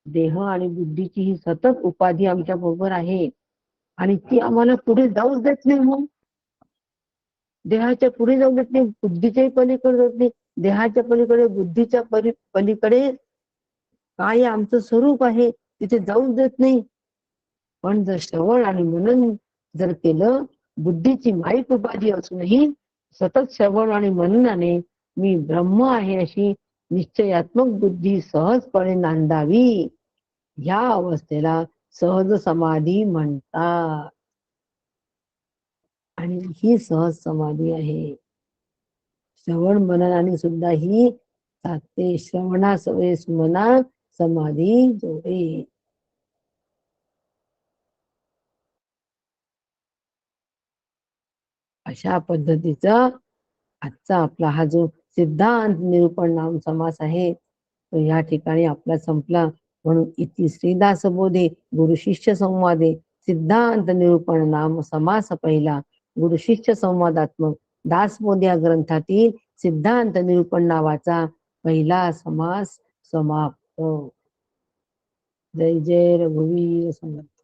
देह आणि बुद्धीची ही सतत उपाधी आमच्या बरोबर आहे, आणि ती आम्हाला पुढे जाऊच देत नाही. मग देहाच्या पुढे जाऊ देत नाही, बुद्धीच्याही पलीकडे जात नाही. देहाच्या पलीकडे बुद्धीच्या पलीकडे काय आमचं स्वरूप आहे तिथे जाऊच देत नाही. पण जर श्रवण आणि मनन जर केलं, बुद्धीची माईक उपाधी असूनही सतत श्रवण आणि मननाने मी ब्रह्म आहे अशी निश्चयात्मक बुद्धी सहजपणे नांदावी, या अवस्थेला सहज समाधी म्हणतात. आणि ही सहज समाधी आहे. श्रवण मननाने सुद्धा ही साधते. श्रवणा सवेस मना समाधी जोडे. अशा पद्धतीचा आजचा आपला हा जो सिद्धांत निरूपण नाम समास आहे तो या ठिकाणी आपला संपला. म्हणून इति श्रीदास बोधे गुरु शिष्य संवादे सिद्धांत निरूपण नाम समास पहिला गुरु शिष्य संवादात्मक दासबोध या ग्रंथातील सिद्धांत निरूपण नावाचा पहिला समास समाप्त. जय जय रघुवीर समर्थ.